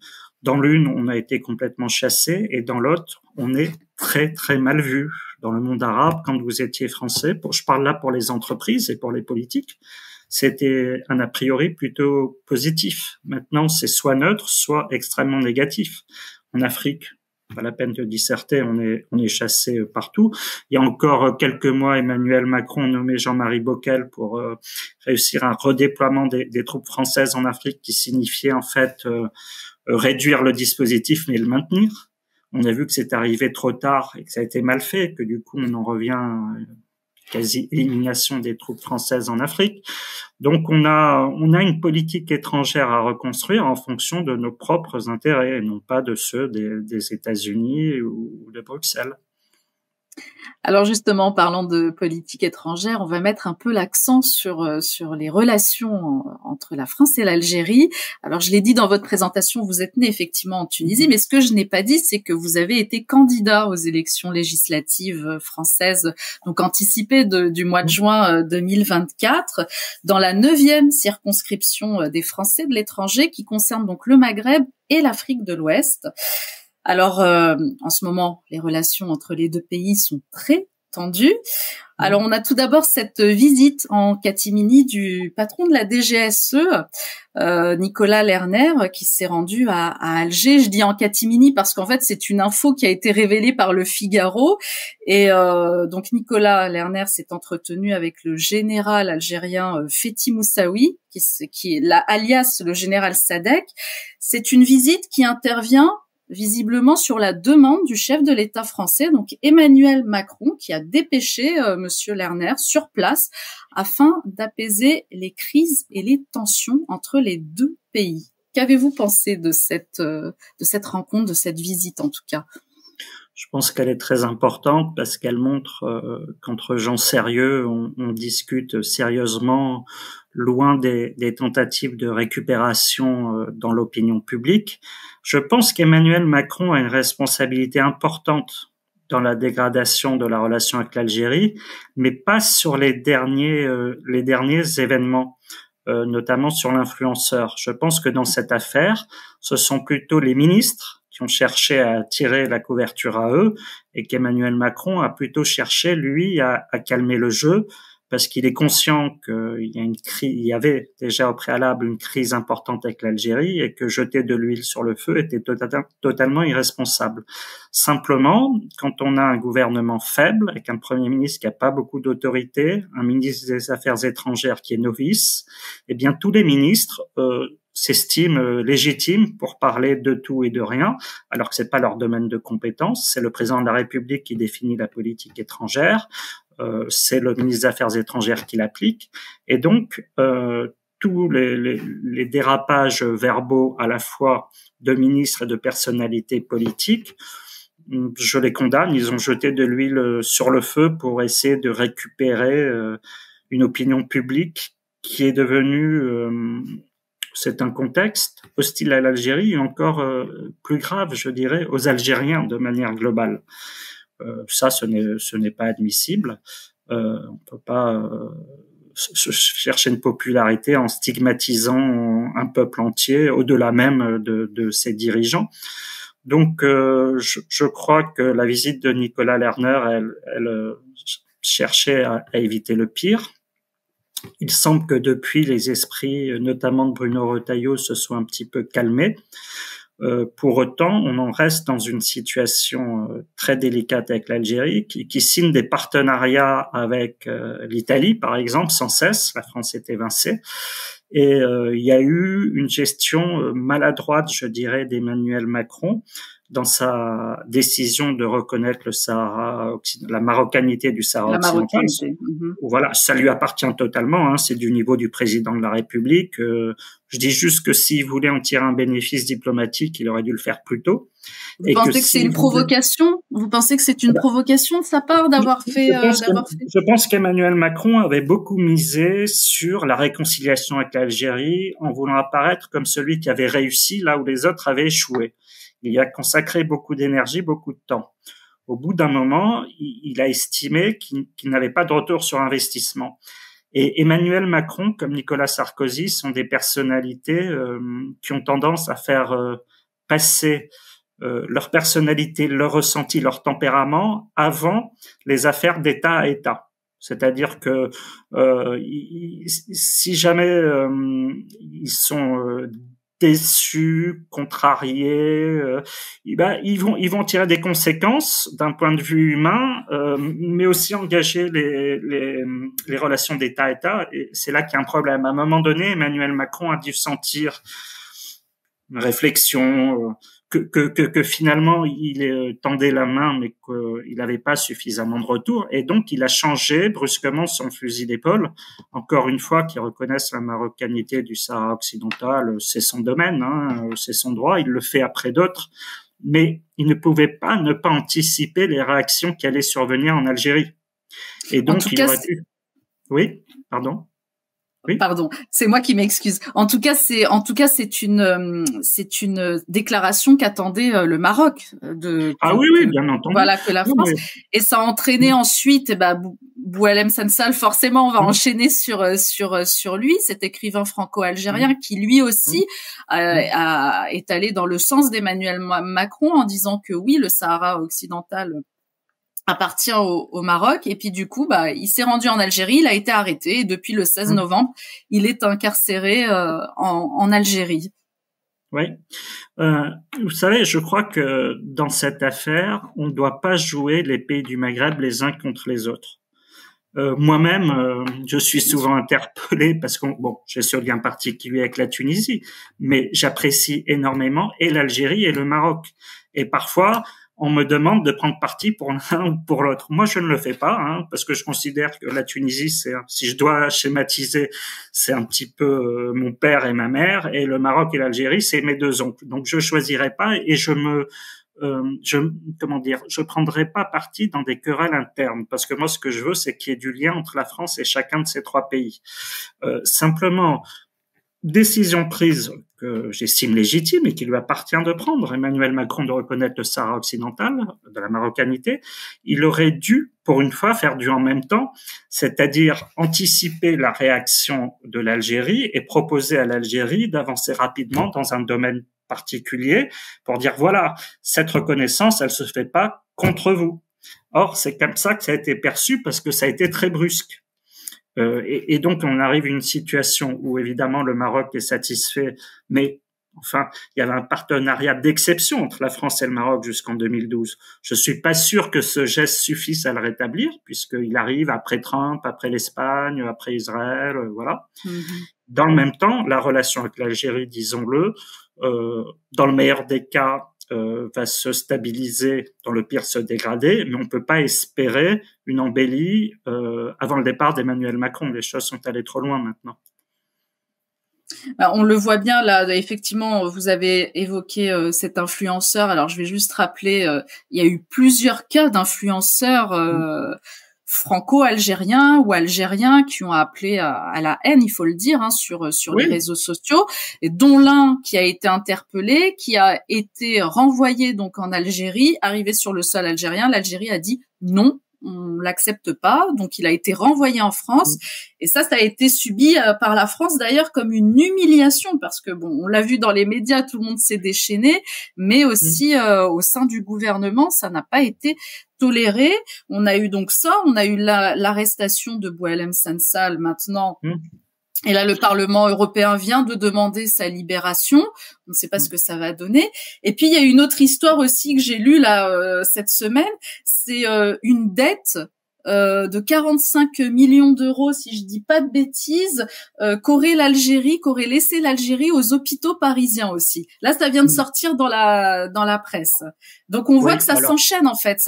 dans l'une, on a été complètement chassé, et dans l'autre, on est très très mal vu. Dans le monde arabe, quand vous étiez français, je parle là pour les entreprises et pour les politiques, c'était un a priori plutôt positif. Maintenant, c'est soit neutre, soit extrêmement négatif. En Afrique, pas la peine de disserter, on est chassé partout. Il y a encore quelques mois, Emmanuel Macron nommé Jean-Marie Bockel pour réussir un redéploiement des troupes françaises en Afrique, qui signifiait en fait réduire le dispositif mais le maintenir. On a vu que c'est arrivé trop tard et que ça a été mal fait, que du coup on en revient quasi élimination des troupes françaises en Afrique. Donc on a une politique étrangère à reconstruire en fonction de nos propres intérêts et non pas de ceux des États-Unis ou de Bruxelles. Alors justement, parlant de politique étrangère, on va mettre un peu l'accent sur les relations entre la France et l'Algérie. Alors je l'ai dit dans votre présentation, vous êtes né effectivement en Tunisie, mais ce que je n'ai pas dit, c'est que vous avez été candidat aux élections législatives françaises, donc anticipées du mois de juin 2024, dans la 9e circonscription des Français de l'étranger, qui concerne donc le Maghreb et l'Afrique de l'Ouest. Alors, en ce moment, les relations entre les deux pays sont très tendues. Alors, on a tout d'abord cette visite en catimini du patron de la DGSE, Nicolas Lerner, qui s'est rendu à Alger. Je dis en catimini parce qu'en fait, c'est une info qui a été révélée par Le Figaro. Et donc, Nicolas Lerner s'est entretenu avec le général algérien Fethi Moussaoui, qui est alias le général Sadek. C'est une visite qui intervient visiblement sur la demande du chef de l'État français, donc Emmanuel Macron, qui a dépêché Monsieur Lerner sur place afin d'apaiser les crises et les tensions entre les deux pays. Qu'avez-vous pensé de cette rencontre, de cette visite en tout cas? Je pense qu'elle est très importante parce qu'elle montre qu'entre gens sérieux, on discute sérieusement, loin des tentatives de récupération dans l'opinion publique. Je pense qu'Emmanuel Macron a une responsabilité importante dans la dégradation de la relation avec l'Algérie, mais pas sur les derniers événements, notamment sur l'influenceur. Je pense que dans cette affaire, ce sont plutôt les ministres qui ont cherché à tirer la couverture à eux, et qu'Emmanuel Macron a plutôt cherché, lui, à calmer le jeu, parce qu'il est conscient qu'il y avait déjà au préalable une crise importante avec l'Algérie, et que jeter de l'huile sur le feu était totalement irresponsable. Simplement, quand on a un gouvernement faible, avec un Premier ministre qui n'a pas beaucoup d'autorité, un ministre des Affaires étrangères qui est novice, eh bien tous les ministres s'estiment légitimes pour parler de tout et de rien, alors que c'est pas leur domaine de compétence. C'est le président de la République qui définit la politique étrangère, c'est le ministre des Affaires étrangères qui l'applique, et donc tous les dérapages verbaux à la fois de ministres et de personnalités politiques, je les condamne. Ils ont jeté de l'huile sur le feu pour essayer de récupérer une opinion publique qui est devenue c'est un contexte hostile à l'Algérie et encore plus grave, je dirais, aux Algériens de manière globale. Ça, ce n'est pas admissible. On peut pas chercher une popularité en stigmatisant un peuple entier au-delà même de ses dirigeants. Donc, je crois que la visite de Nicolas Lerner, elle cherchait à éviter le pire. Il semble que depuis, les esprits, notamment de Bruno Retailleau, se soient un petit peu calmés. Pour autant, on en reste dans une situation très délicate avec l'Algérie, qui signe des partenariats avec l'Italie, par exemple, sans cesse. La France est évincée. Et il y a eu une gestion maladroite, je dirais, d'Emmanuel Macron dans sa décision de reconnaître le Sahara, la marocanité du Sahara occidental. Voilà, ça lui appartient totalement. Hein, c'est du niveau du président de la République. Je dis juste que s'il voulait en tirer un bénéfice diplomatique, il aurait dû le faire plus tôt. Vous pensez que c'est une provocation ? Vous pensez que c'est une provocation de sa part d'avoir fait Je pense qu'Emmanuel Macron avait beaucoup misé sur la réconciliation avec l'Algérie en voulant apparaître comme celui qui avait réussi là où les autres avaient échoué. Il y a consacré beaucoup d'énergie, beaucoup de temps. Au bout d'un moment, il a estimé qu'il n'avait pas de retour sur investissement. Et Emmanuel Macron, comme Nicolas Sarkozy, sont des personnalités qui ont tendance à faire passer leur personnalité, leur ressenti, leur tempérament avant les affaires d'État à État. C'est-à-dire que si jamais ils sont déçus, contrariés, ils vont tirer des conséquences d'un point de vue humain, mais aussi engager les relations d'État à État. Et c'est là qu'il y a un problème. À un moment donné, Emmanuel Macron a dû sentir une réflexion, que finalement il tendait la main, mais qu'il n'avait pas suffisamment de retour, et donc il a changé brusquement son fusil d'épaule. Encore une fois, qu'ils reconnaissent la marocanité du Sahara occidental, c'est son domaine, hein, c'est son droit, il le fait après d'autres, mais il ne pouvait pas ne pas anticiper les réactions qui allaient survenir en Algérie. Et donc il aurait pu... Oui, pardon. Oui. Pardon, c'est moi qui m'excuse. En tout cas, c'est une déclaration qu'attendait le Maroc oui, bien entendu. Voilà, que la France, et ça a entraîné ensuite Boualem Sansal, forcément on va enchaîner sur lui, cet écrivain franco-algérien qui lui aussi est allé dans le sens d'Emmanuel Macron en disant que oui, le Sahara occidental appartient au Maroc, et puis du coup il s'est rendu en Algérie, il a été arrêté, et depuis le 16 novembre il est incarcéré en Algérie. Oui, vous savez, je crois que dans cette affaire on ne doit pas jouer les pays du Maghreb les uns contre les autres. Moi-même, je suis souvent interpellé parce que j'ai ce lien particulier avec la Tunisie, mais j'apprécie énormément et l'Algérie et le Maroc, et parfois on me demande de prendre parti pour l'un ou pour l'autre. Moi, je ne le fais pas, hein, parce que je considère que la Tunisie, si je dois schématiser, c'est un petit peu mon père et ma mère, et le Maroc et l'Algérie, c'est mes deux oncles. Donc, je choisirai pas, et je prendrai pas parti dans des querelles internes, parce que moi, ce que je veux, c'est qu'il y ait du lien entre la France et chacun de ces trois pays. Simplement, décision prise que j'estime légitime et qui lui appartient de prendre, Emmanuel Macron, de reconnaître le Sahara occidental, de la marocanité, il aurait dû, pour une fois, faire du en même temps, c'est-à-dire anticiper la réaction de l'Algérie et proposer à l'Algérie d'avancer rapidement dans un domaine particulier pour dire, voilà, cette reconnaissance, elle se fait pas contre vous. Or, c'est comme ça que ça a été perçu, parce que ça a été très brusque. Et donc on arrive à une situation où évidemment le Maroc est satisfait, mais enfin il y avait un partenariat d'exception entre la France et le Maroc jusqu'en 2012. Je suis pas sûr que ce geste suffise à le rétablir, puisqu'il arrive après Trump, après l'Espagne, après Israël, voilà. Dans le même temps, la relation avec l'Algérie, disons-le, dans le meilleur des cas, va se stabiliser, dans le pire se dégrader, mais on peut pas espérer une embellie avant le départ d'Emmanuel Macron. Les choses sont allées trop loin maintenant. On le voit bien là, effectivement, vous avez évoqué cet influenceur. Alors je vais juste rappeler, il y a eu plusieurs cas d'influenceurs franco-algériens ou algériens qui ont appelé à la haine, il faut le dire, hein, sur les réseaux sociaux, et dont l'un qui a été interpellé, qui a été renvoyé donc en Algérie, arrivé sur le sol algérien. L'Algérie a dit non, on l'accepte pas, donc il a été renvoyé en France. Et ça a été subi par la France d'ailleurs comme une humiliation, parce que bon, on l'a vu dans les médias, tout le monde s'est déchaîné, mais aussi au sein du gouvernement, ça n'a pas été toléré. On a eu donc ça, on a eu l'arrestation de Boualem Sansal maintenant. Et là, le Parlement européen vient de demander sa libération. On ne sait pas ce que ça va donner. Et puis, il y a une autre histoire aussi que j'ai lue là cette semaine. C'est une dette de 45 millions d'euros, si je dis pas de bêtises, qu'aurait laissé l'Algérie aux hôpitaux parisiens aussi. Là, ça vient de sortir dans la presse. Donc, on voit que ça s'enchaîne, en fait.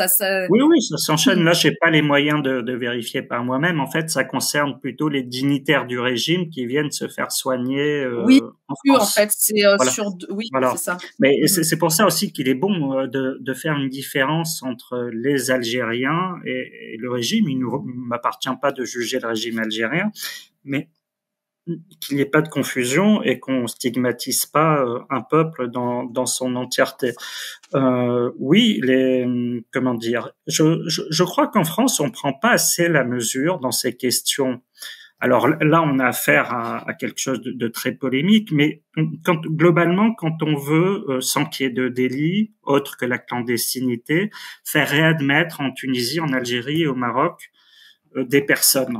Oui, ça s'enchaîne. Là, j'ai pas les moyens de vérifier par moi-même. En fait, ça concerne plutôt les dignitaires du régime qui viennent se faire soigner en France. En fait, c'est c'est ça. Mais c'est pour ça aussi qu'il est bon de faire une différence entre les Algériens et le régime. Il ne m'appartient pas de juger le régime algérien, mais qu'il n'y ait pas de confusion et qu'on stigmatise pas un peuple dans son entièreté. Oui, je crois qu'en France, on prend pas assez la mesure dans ces questions. Alors là, on a affaire à quelque chose de très polémique, mais globalement, quand on veut, sans qu'il y ait de délit autre que la clandestinité, faire réadmettre en Tunisie, en Algérie et au Maroc des personnes.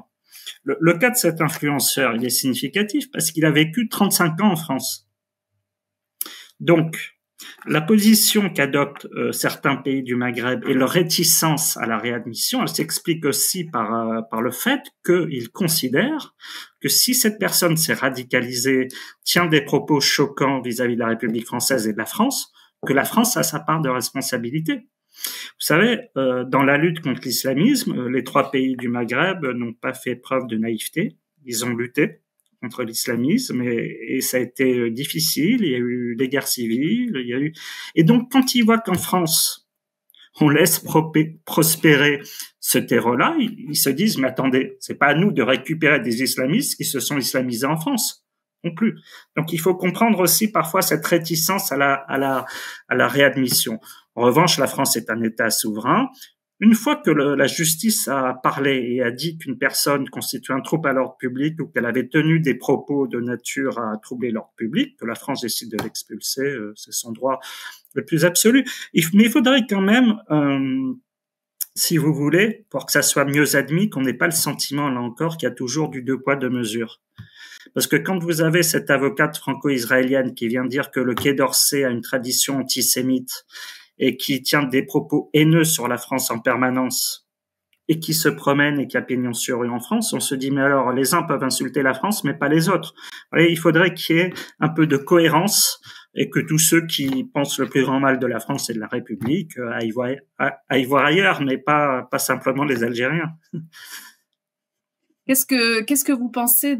Le cas de cet influenceur, il est significatif parce qu'il a vécu 35 ans en France. Donc, la position qu'adoptent certains pays du Maghreb et leur réticence à la réadmission, elle s'explique aussi par le fait qu'ils considèrent que si cette personne s'est radicalisée, tient des propos choquants vis-à-vis de la République française et de la France, que la France a sa part de responsabilité. Vous savez, dans la lutte contre l'islamisme, les 3 pays du Maghreb n'ont pas fait preuve de naïveté. Ils ont lutté contre l'islamisme et ça a été difficile. Il y a eu des guerres civiles. Et donc, quand ils voient qu'en France, on laisse prospérer ce terreau-là, ils se disent, mais attendez, c'est pas à nous de récupérer des islamistes qui se sont islamisés en France non plus. Donc, il faut comprendre aussi parfois cette réticence à la réadmission. En revanche, la France est un État souverain. Une fois que la justice a parlé et a dit qu'une personne constitue un trouble à l'ordre public ou qu'elle avait tenu des propos de nature à troubler l'ordre public, que la France décide de l'expulser, c'est son droit le plus absolu. Mais il faudrait quand même, si vous voulez, pour que ça soit mieux admis, qu'on n'ait pas le sentiment, là encore, qu'il y a toujours du 2 poids 2 mesures. Parce que quand vous avez cette avocate franco-israélienne qui vient dire que le Quai d'Orsay a une tradition antisémite et qui tient des propos haineux sur la France en permanence et qui se promène et qui a pignon sur rue en France, on se dit, mais alors, les uns peuvent insulter la France, mais pas les autres. Et il faudrait qu'il y ait un peu de cohérence et que tous ceux qui pensent le plus grand mal de la France et de la République aillent voir ailleurs, mais pas simplement les Algériens. Qu'est-ce que vous pensez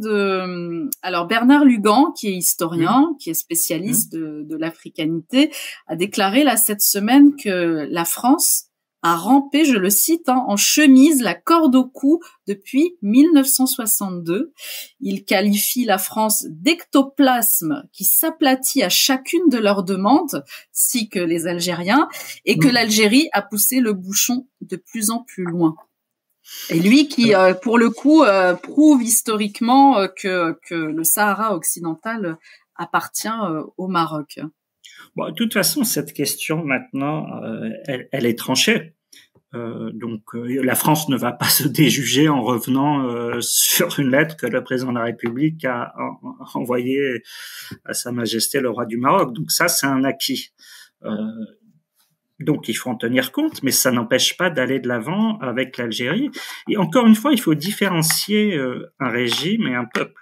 alors Bernard Lugan, qui est historien, qui est spécialiste de l'africanité, a déclaré là cette semaine que la France a rampé, je le cite, en chemise, la corde au cou depuis 1962. Il qualifie la France d'ectoplasme qui s'aplatit à chacune de leurs demandes, si que les Algériens, et que l'Algérie a poussé le bouchon de plus en plus loin. Et lui qui, pour le coup, prouve historiquement que le Sahara occidental appartient au Maroc. Bon, de toute façon, cette question maintenant, elle est tranchée. Donc, la France ne va pas se déjuger en revenant sur une lettre que le président de la République a envoyée à Sa Majesté le roi du Maroc. Donc ça, c'est un acquis. Donc, il faut en tenir compte, mais ça n'empêche pas d'aller de l'avant avec l'Algérie. Et encore une fois, il faut différencier un régime et un peuple.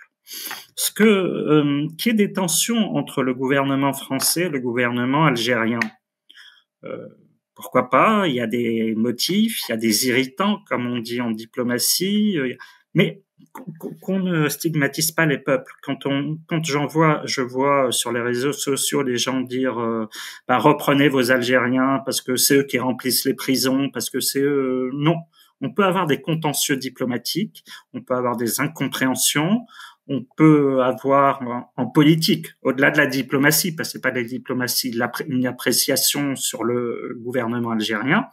Parce que qu'il y ait des tensions entre le gouvernement français et le gouvernement algérien, pourquoi pas? Il y a des motifs, il y a des irritants, comme on dit en diplomatie, mais qu'on ne stigmatise pas les peuples. Je vois sur les réseaux sociaux les gens dire reprenez vos Algériens parce que c'est eux qui remplissent les prisons, parce que c'est eux. Non, on peut avoir des contentieux diplomatiques, on peut avoir des incompréhensions, on peut avoir en politique, au-delà de la diplomatie, parce que c'est pas de la diplomatie, une appréciation sur le gouvernement algérien.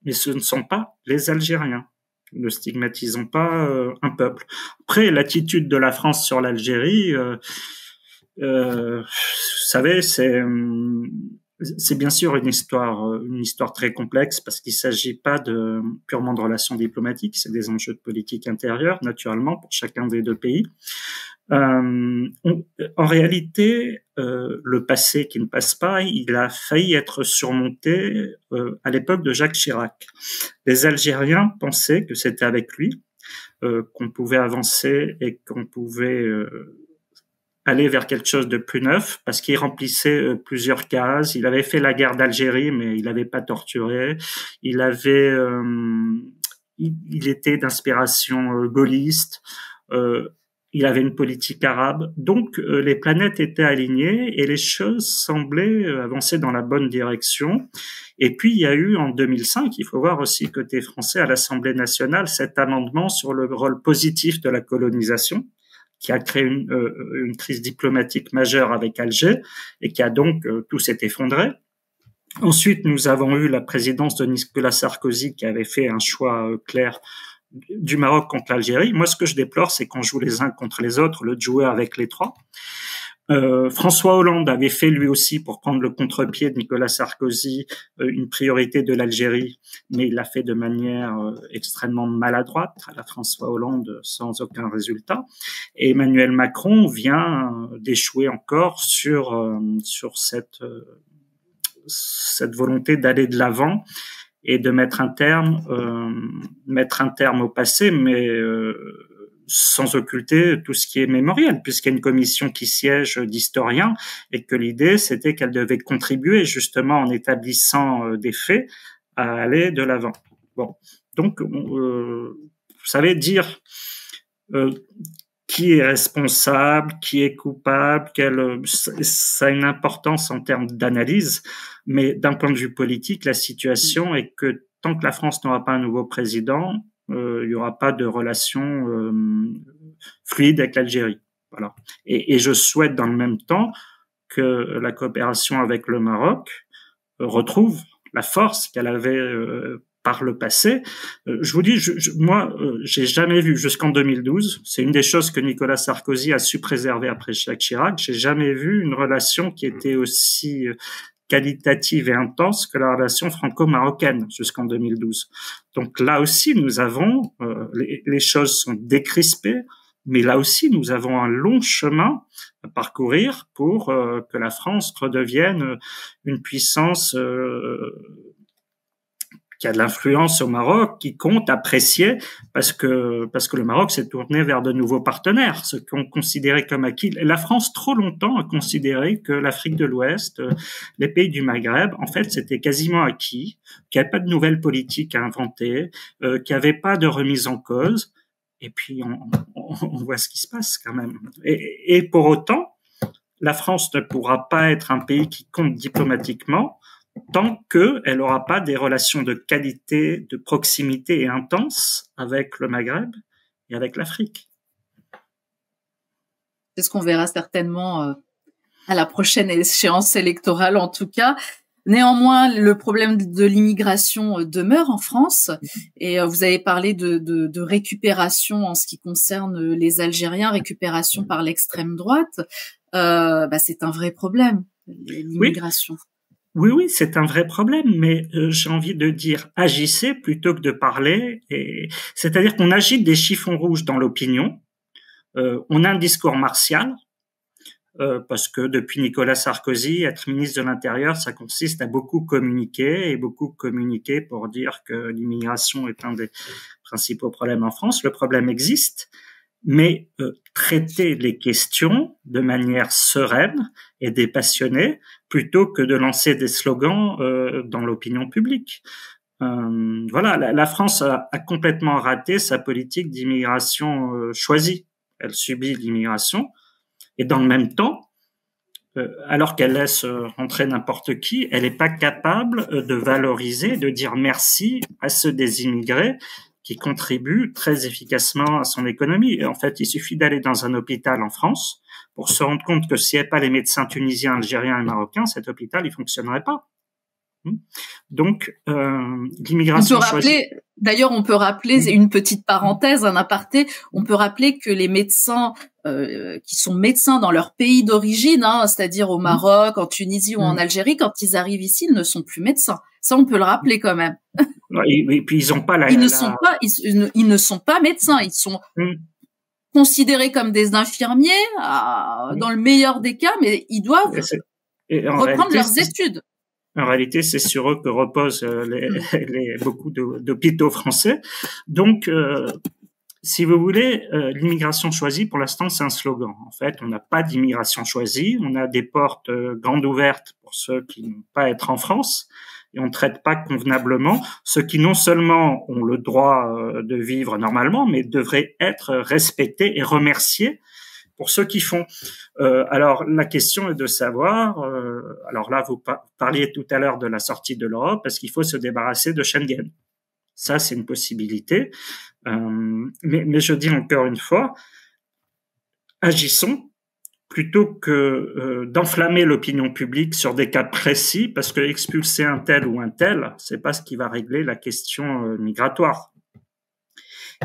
mais ce ne sont pas les Algériens. Ne stigmatisons pas un peuple. Après, l'attitude de la France sur l'Algérie, vous savez, c'est bien sûr une histoire très complexe parce qu'il s'agit pas purement de relations diplomatiques, c'est des enjeux de politique intérieure, naturellement, pour chacun des deux pays. En réalité, le passé qui ne passe pas, il a failli être surmonté à l'époque de Jacques Chirac. Les Algériens pensaient que c'était avec lui qu'on pouvait avancer et qu'on pouvait aller vers quelque chose de plus neuf parce qu'il remplissait plusieurs cases. Il avait fait la guerre d'Algérie, mais il n'avait pas torturé. Il était d'inspiration gaulliste. Il avait une politique arabe. Donc, les planètes étaient alignées et les choses semblaient avancer dans la bonne direction. Et puis, il y a eu en 2005, il faut voir aussi côté français à l'Assemblée nationale, cet amendement sur le rôle positif de la colonisation, qui a créé une crise diplomatique majeure avec Alger et qui a donc tout s'est effondré. Ensuite, nous avons eu la présidence de Nicolas Sarkozy qui avait fait un choix clair du Maroc contre l'Algérie. Moi, ce que je déplore, c'est qu'on joue les uns contre les autres, le jouer avec les trois. François Hollande avait fait lui aussi, pour prendre le contre-pied de Nicolas Sarkozy, une priorité de l'Algérie, mais il l'a fait de manière extrêmement maladroite, à la François Hollande, sans aucun résultat. Et Emmanuel Macron vient d'échouer encore sur cette volonté d'aller de l'avant et de mettre un terme au passé, mais sans occulter tout ce qui est mémoriel, puisqu'il y a une commission qui siège d'historiens et que l'idée, c'était qu'elle devait contribuer justement en établissant des faits à aller de l'avant. Bon, donc, vous savez, dire qui est responsable, qui est coupable, ça a une importance en termes d'analyse, mais d'un point de vue politique, la situation est que tant que la France n'aura pas un nouveau président, il y aura pas de relation fluide avec l'Algérie. Voilà. Et je souhaite dans le même temps que la coopération avec le Maroc retrouve la force qu'elle avait par le passé. Je vous dis, moi, j'ai jamais vu jusqu'en 2012. C'est une des choses que Nicolas Sarkozy a su préserver après Jacques Chirac. J'ai jamais vu une relation qui était aussi qualitative et intense que la relation franco-marocaine jusqu'en 2012. Donc là aussi, nous avons, les choses sont décrispées, mais là aussi, nous avons un long chemin à parcourir pour que la France redevienne une puissance qui a de l'influence au Maroc, qui compte apprécier, parce que le Maroc s'est tourné vers de nouveaux partenaires, ce qu'on considérait comme acquis. La France, trop longtemps, a considéré que l'Afrique de l'Ouest, les pays du Maghreb, en fait, c'était quasiment acquis, qu'il n'y avait pas de nouvelles politiques à inventer, qu'il n'y avait pas de remise en cause. Et puis, on voit ce qui se passe quand même. Et pour autant, la France ne pourra pas être un pays qui compte diplomatiquement tant qu'elle n'aura pas des relations de qualité, de proximité et intenses avec le Maghreb et avec l'Afrique. C'est ce qu'on verra certainement à la prochaine échéance électorale, en tout cas. Néanmoins, le problème de l'immigration demeure en France, et vous avez parlé de récupération en ce qui concerne les Algériens, récupération par l'extrême droite. C'est un vrai problème, l'immigration. Oui, c'est un vrai problème, mais j'ai envie de dire agissez plutôt que de parler. C'est-à-dire qu'on agite des chiffons rouges dans l'opinion. On a un discours martial, parce que depuis Nicolas Sarkozy, être ministre de l'Intérieur, ça consiste à beaucoup communiquer pour dire que l'immigration est un des principaux problèmes en France. Le problème existe, mais traiter les questions de manière sereine et dépassionnée plutôt que de lancer des slogans dans l'opinion publique. Voilà, la France a complètement raté sa politique d'immigration choisie. Elle subit l'immigration et dans le même temps, alors qu'elle laisse rentrer n'importe qui, elle n'est pas capable de valoriser, de dire merci à ceux des immigrés qui contribue très efficacement à son économie. Et en fait, il suffit d'aller dans un hôpital en France pour se rendre compte que s'il n'y avait pas les médecins tunisiens, algériens et marocains, cet hôpital, il fonctionnerait pas. Donc, l'immigration choisie. D'ailleurs, on peut rappeler une petite parenthèse, un aparté. On peut rappeler que les médecins qui sont médecins dans leur pays d'origine, c'est-à-dire au Maroc, en Tunisie ou en Algérie, quand ils arrivent ici, ils ne sont plus médecins. Ça, on peut le rappeler quand même. Et puis ils ont pas ils ne sont pas médecins. Ils sont considérés comme des infirmiers dans le meilleur des cas, mais ils doivent reprendre leurs études. En réalité, c'est sur eux que reposent beaucoup d'hôpitaux français. Donc, si vous voulez, l'immigration choisie, pour l'instant, c'est un slogan. En fait, on n'a pas d'immigration choisie. On a des portes grandes ouvertes pour ceux qui n'ont pas à être en France. Et on ne traite pas convenablement ceux qui non seulement ont le droit de vivre normalement, mais devraient être respectés et remerciés pour ceux qui font. Alors, la question est de savoir, alors là, vous parliez tout à l'heure de la sortie de l'Europe, parce qu'il faut se débarrasser de Schengen. Ça, c'est une possibilité. Mais je dis encore une fois, agissons plutôt que d'enflammer l'opinion publique sur des cas précis, parce que expulser un tel ou un tel, c'est pas ce qui va régler la question migratoire.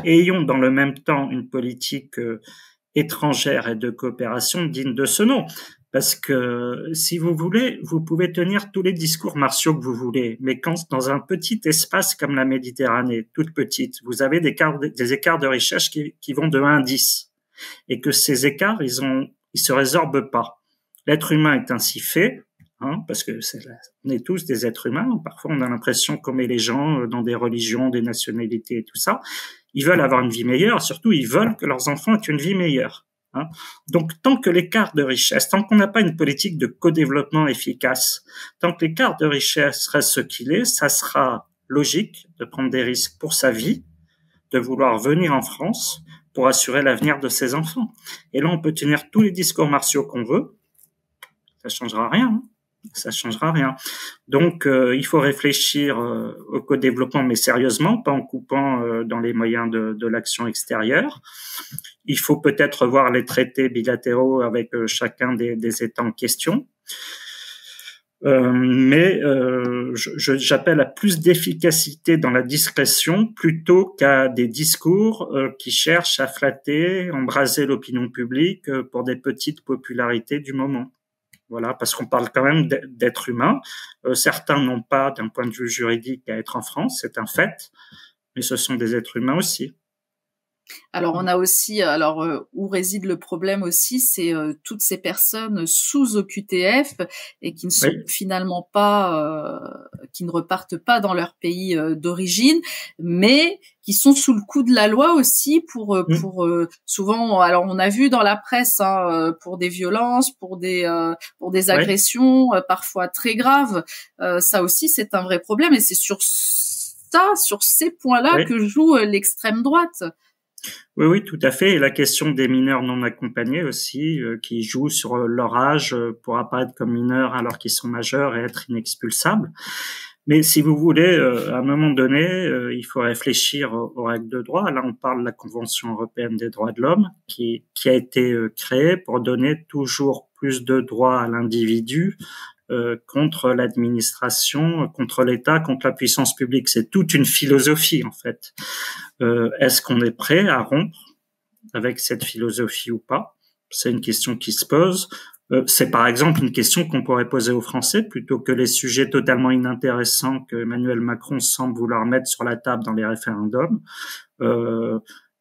Et ayons dans le même temps une politique étrangère et de coopération digne de ce nom. Parce que, si vous voulez, vous pouvez tenir tous les discours martiaux que vous voulez, mais quand dans un petit espace comme la Méditerranée, toute petite, vous avez des écarts de richesse qui vont de 1 à 10, et que ces écarts, ils se résorbent pas. L'être humain est ainsi fait, parce que on est tous des êtres humains. Parfois, on a l'impression qu'on met les gens dans des religions, des nationalités et tout ça. Ils veulent avoir une vie meilleure, surtout ils veulent que leurs enfants aient une vie meilleure. Donc, tant que l'écart de richesse, tant qu'on n'a pas une politique de co-développement efficace, tant que l'écart de richesse reste ce qu'il est, ça sera logique de prendre des risques pour sa vie, de vouloir venir en France pour assurer l'avenir de ses enfants. Et là, on peut tenir tous les discours martiaux qu'on veut, ça changera rien. Ça changera rien. Donc, il faut réfléchir au co-développement, mais sérieusement, pas en coupant dans les moyens de l'action extérieure. Il faut peut-être revoir les traités bilatéraux avec chacun des États en question. Mais j'appelle à plus d'efficacité dans la discrétion plutôt qu'à des discours qui cherchent à flatter, embraser l'opinion publique pour des petites popularités du moment. Voilà, parce qu'on parle quand même d'êtres humains. Certains n'ont pas, d'un point de vue juridique, à être en France, c'est un fait, mais ce sont des êtres humains aussi. Alors on a aussi, où réside le problème aussi, c'est toutes ces personnes sous OQTF et qui ne sont finalement pas, qui ne repartent pas dans leur pays d'origine, mais qui sont sous le coup de la loi aussi pour souvent. Alors on a vu dans la presse pour des violences, pour des agressions parfois très graves. Ça aussi c'est un vrai problème et c'est sur ces points-là que joue l'extrême droite. Oui, tout à fait. Et la question des mineurs non accompagnés aussi, qui jouent sur leur âge pour apparaître comme mineurs alors qu'ils sont majeurs et être inexpulsables. Mais si vous voulez, à un moment donné, il faut réfléchir aux règles de droit. Là, on parle de la Convention européenne des droits de l'homme qui a été créée pour donner toujours plus de droits à l'individu contre l'administration, contre l'État, contre la puissance publique. C'est toute une philosophie, en fait. Est-ce qu'on est prêt à rompre avec cette philosophie ou pas? C'est une question qui se pose. C'est par exemple une question qu'on pourrait poser aux Français plutôt que les sujets totalement inintéressants que Emmanuel Macron semble vouloir mettre sur la table dans les référendums.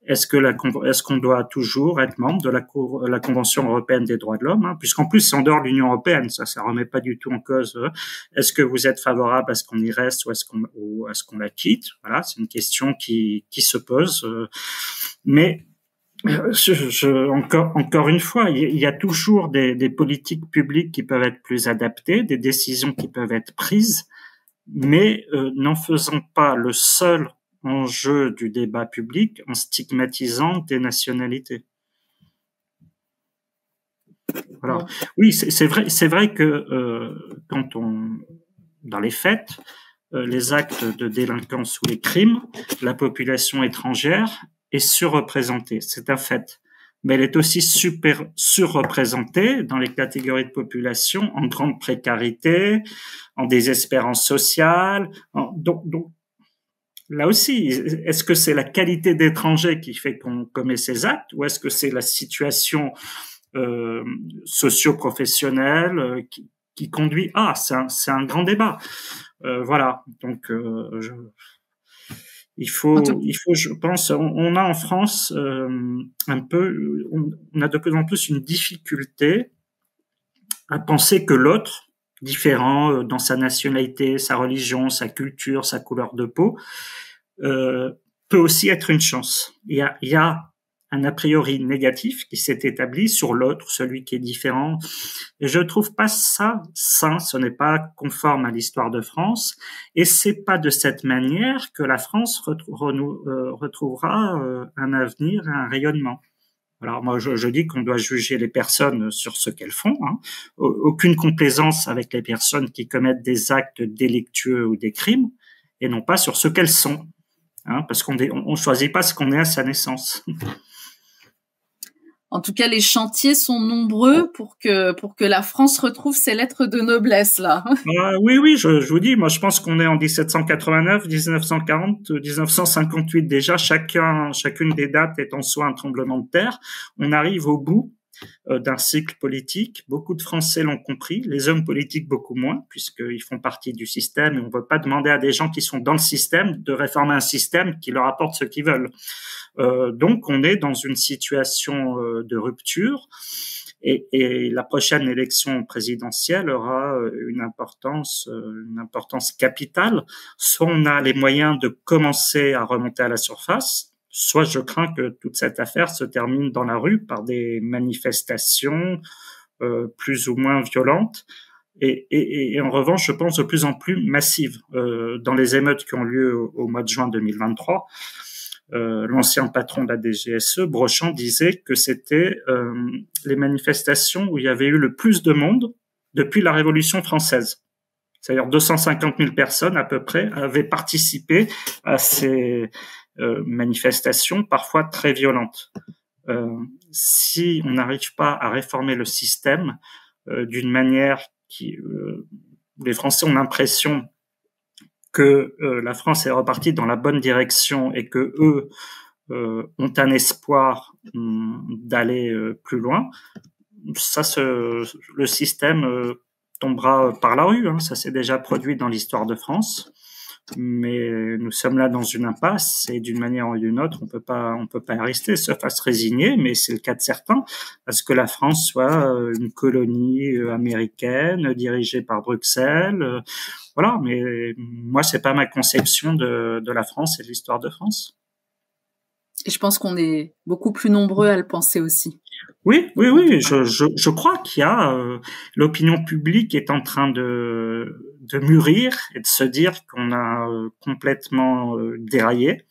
Est-ce qu'on doit toujours être membre de la Convention européenne des droits de l'homme, puisqu'en plus c'est en dehors de l'Union européenne, ça remet pas du tout en cause. Est-ce que vous êtes favorable à ce qu'on y reste ou est-ce qu'on la quitte? Voilà, c'est une question qui se pose. Mais encore une fois, il y a toujours des politiques publiques qui peuvent être plus adaptées, des décisions qui peuvent être prises, mais n'en faisons pas le seul enjeu du débat public en stigmatisant des nationalités. Voilà. Oui, c'est vrai que dans les faits, les actes de délinquance ou les crimes, la population étrangère est surreprésentée, c'est un fait. mais elle est aussi surreprésentée dans les catégories de population en grande précarité, en désespérance sociale. Donc, là aussi, est-ce que c'est la qualité d'étranger qui fait qu'on commet ces actes, ou est-ce que c'est la situation socio-professionnelle qui conduit? C'est un grand débat. Voilà. Donc, il faut, je pense, on a en France on a de plus en plus une difficulté à penser que l'autre, différent dans sa nationalité, sa religion, sa culture, sa couleur de peau, peut aussi être une chance. Il y a un a priori négatif qui s'est établi sur l'autre, celui qui est différent. Et je trouve pas ça sain, ce n'est pas conforme à l'histoire de France, et c'est pas de cette manière que la France retrouvera un avenir, un rayonnement. Alors moi, je dis qu'on doit juger les personnes sur ce qu'elles font. Hein. Aucune complaisance avec les personnes qui commettent des actes délictueux ou des crimes, et non pas sur ce qu'elles sont. Hein, parce qu'on choisit pas ce qu'on est à sa naissance. En tout cas, les chantiers sont nombreux pour que la France retrouve ses lettres de noblesse, là. Oui, je vous dis, moi, je pense qu'on est en 1789, 1940, 1958 déjà. Chacune des dates est en soi un tremblement de terre. On arrive au bout d'un cycle politique. Beaucoup de Français l'ont compris, les hommes politiques beaucoup moins, puisqu'ils font partie du système, et on ne veut pas demander à des gens qui sont dans le système de réformer un système qui leur apporte ce qu'ils veulent. Donc on est dans une situation de rupture, et la prochaine élection présidentielle aura une importance capitale. Soit on a les moyens de commencer à remonter à la surface, soit je crains que toute cette affaire se termine dans la rue par des manifestations plus ou moins violentes, et en revanche, je pense de plus en plus massives. Dans les émeutes qui ont lieu au mois de juin 2023, l'ancien patron de la DGSE, Brochant, disait que c'était les manifestations où il y avait eu le plus de monde depuis la Révolution française. C'est-à-dire 250 000 personnes à peu près avaient participé à ces manifestations parfois très violentes. Si on n'arrive pas à réformer le système d'une manière où les Français ont l'impression que la France est repartie dans la bonne direction et que eux ont un espoir d'aller plus loin, le système tombera par la rue. Hein. Ça s'est déjà produit dans l'histoire de France. Mais nous sommes là dans une impasse, et d'une manière ou d'une autre, on peut pas y rester, sauf à se résigner, mais c'est le cas de certains, à ce que la France soit une colonie américaine dirigée par Bruxelles. Voilà, mais moi, c'est pas ma conception de la France et de l'histoire de France. Et je pense qu'on est beaucoup plus nombreux à le penser aussi. Oui. Je crois qu'il y a l'opinion publique est en train de mûrir et de se dire qu'on a complètement déraillé.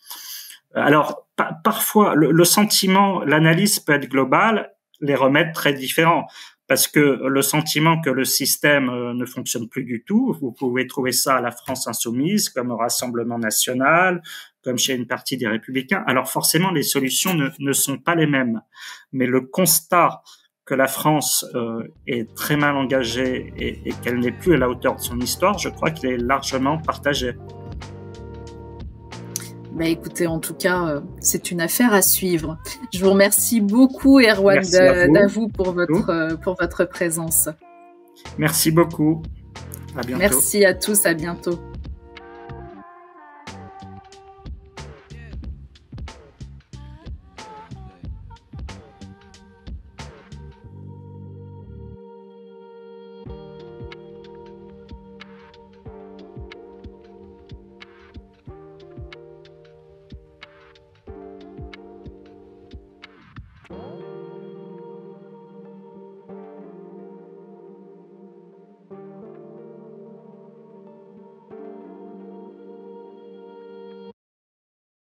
Alors parfois le sentiment, l'analyse peut être globale, les remèdes très différents. Parce que le sentiment que le système ne fonctionne plus du tout, vous pouvez trouver ça à la France insoumise, comme au Rassemblement national, comme chez une partie des Républicains. Alors forcément, les solutions ne sont pas les mêmes. Mais le constat que la France est très mal engagée et qu'elle n'est plus à la hauteur de son histoire, je crois qu'il est largement partagé. Bah écoutez, en tout cas, c'est une affaire à suivre. Je vous remercie beaucoup, Erwan Davout, pour votre présence. Merci beaucoup. À bientôt. Merci à tous, à bientôt.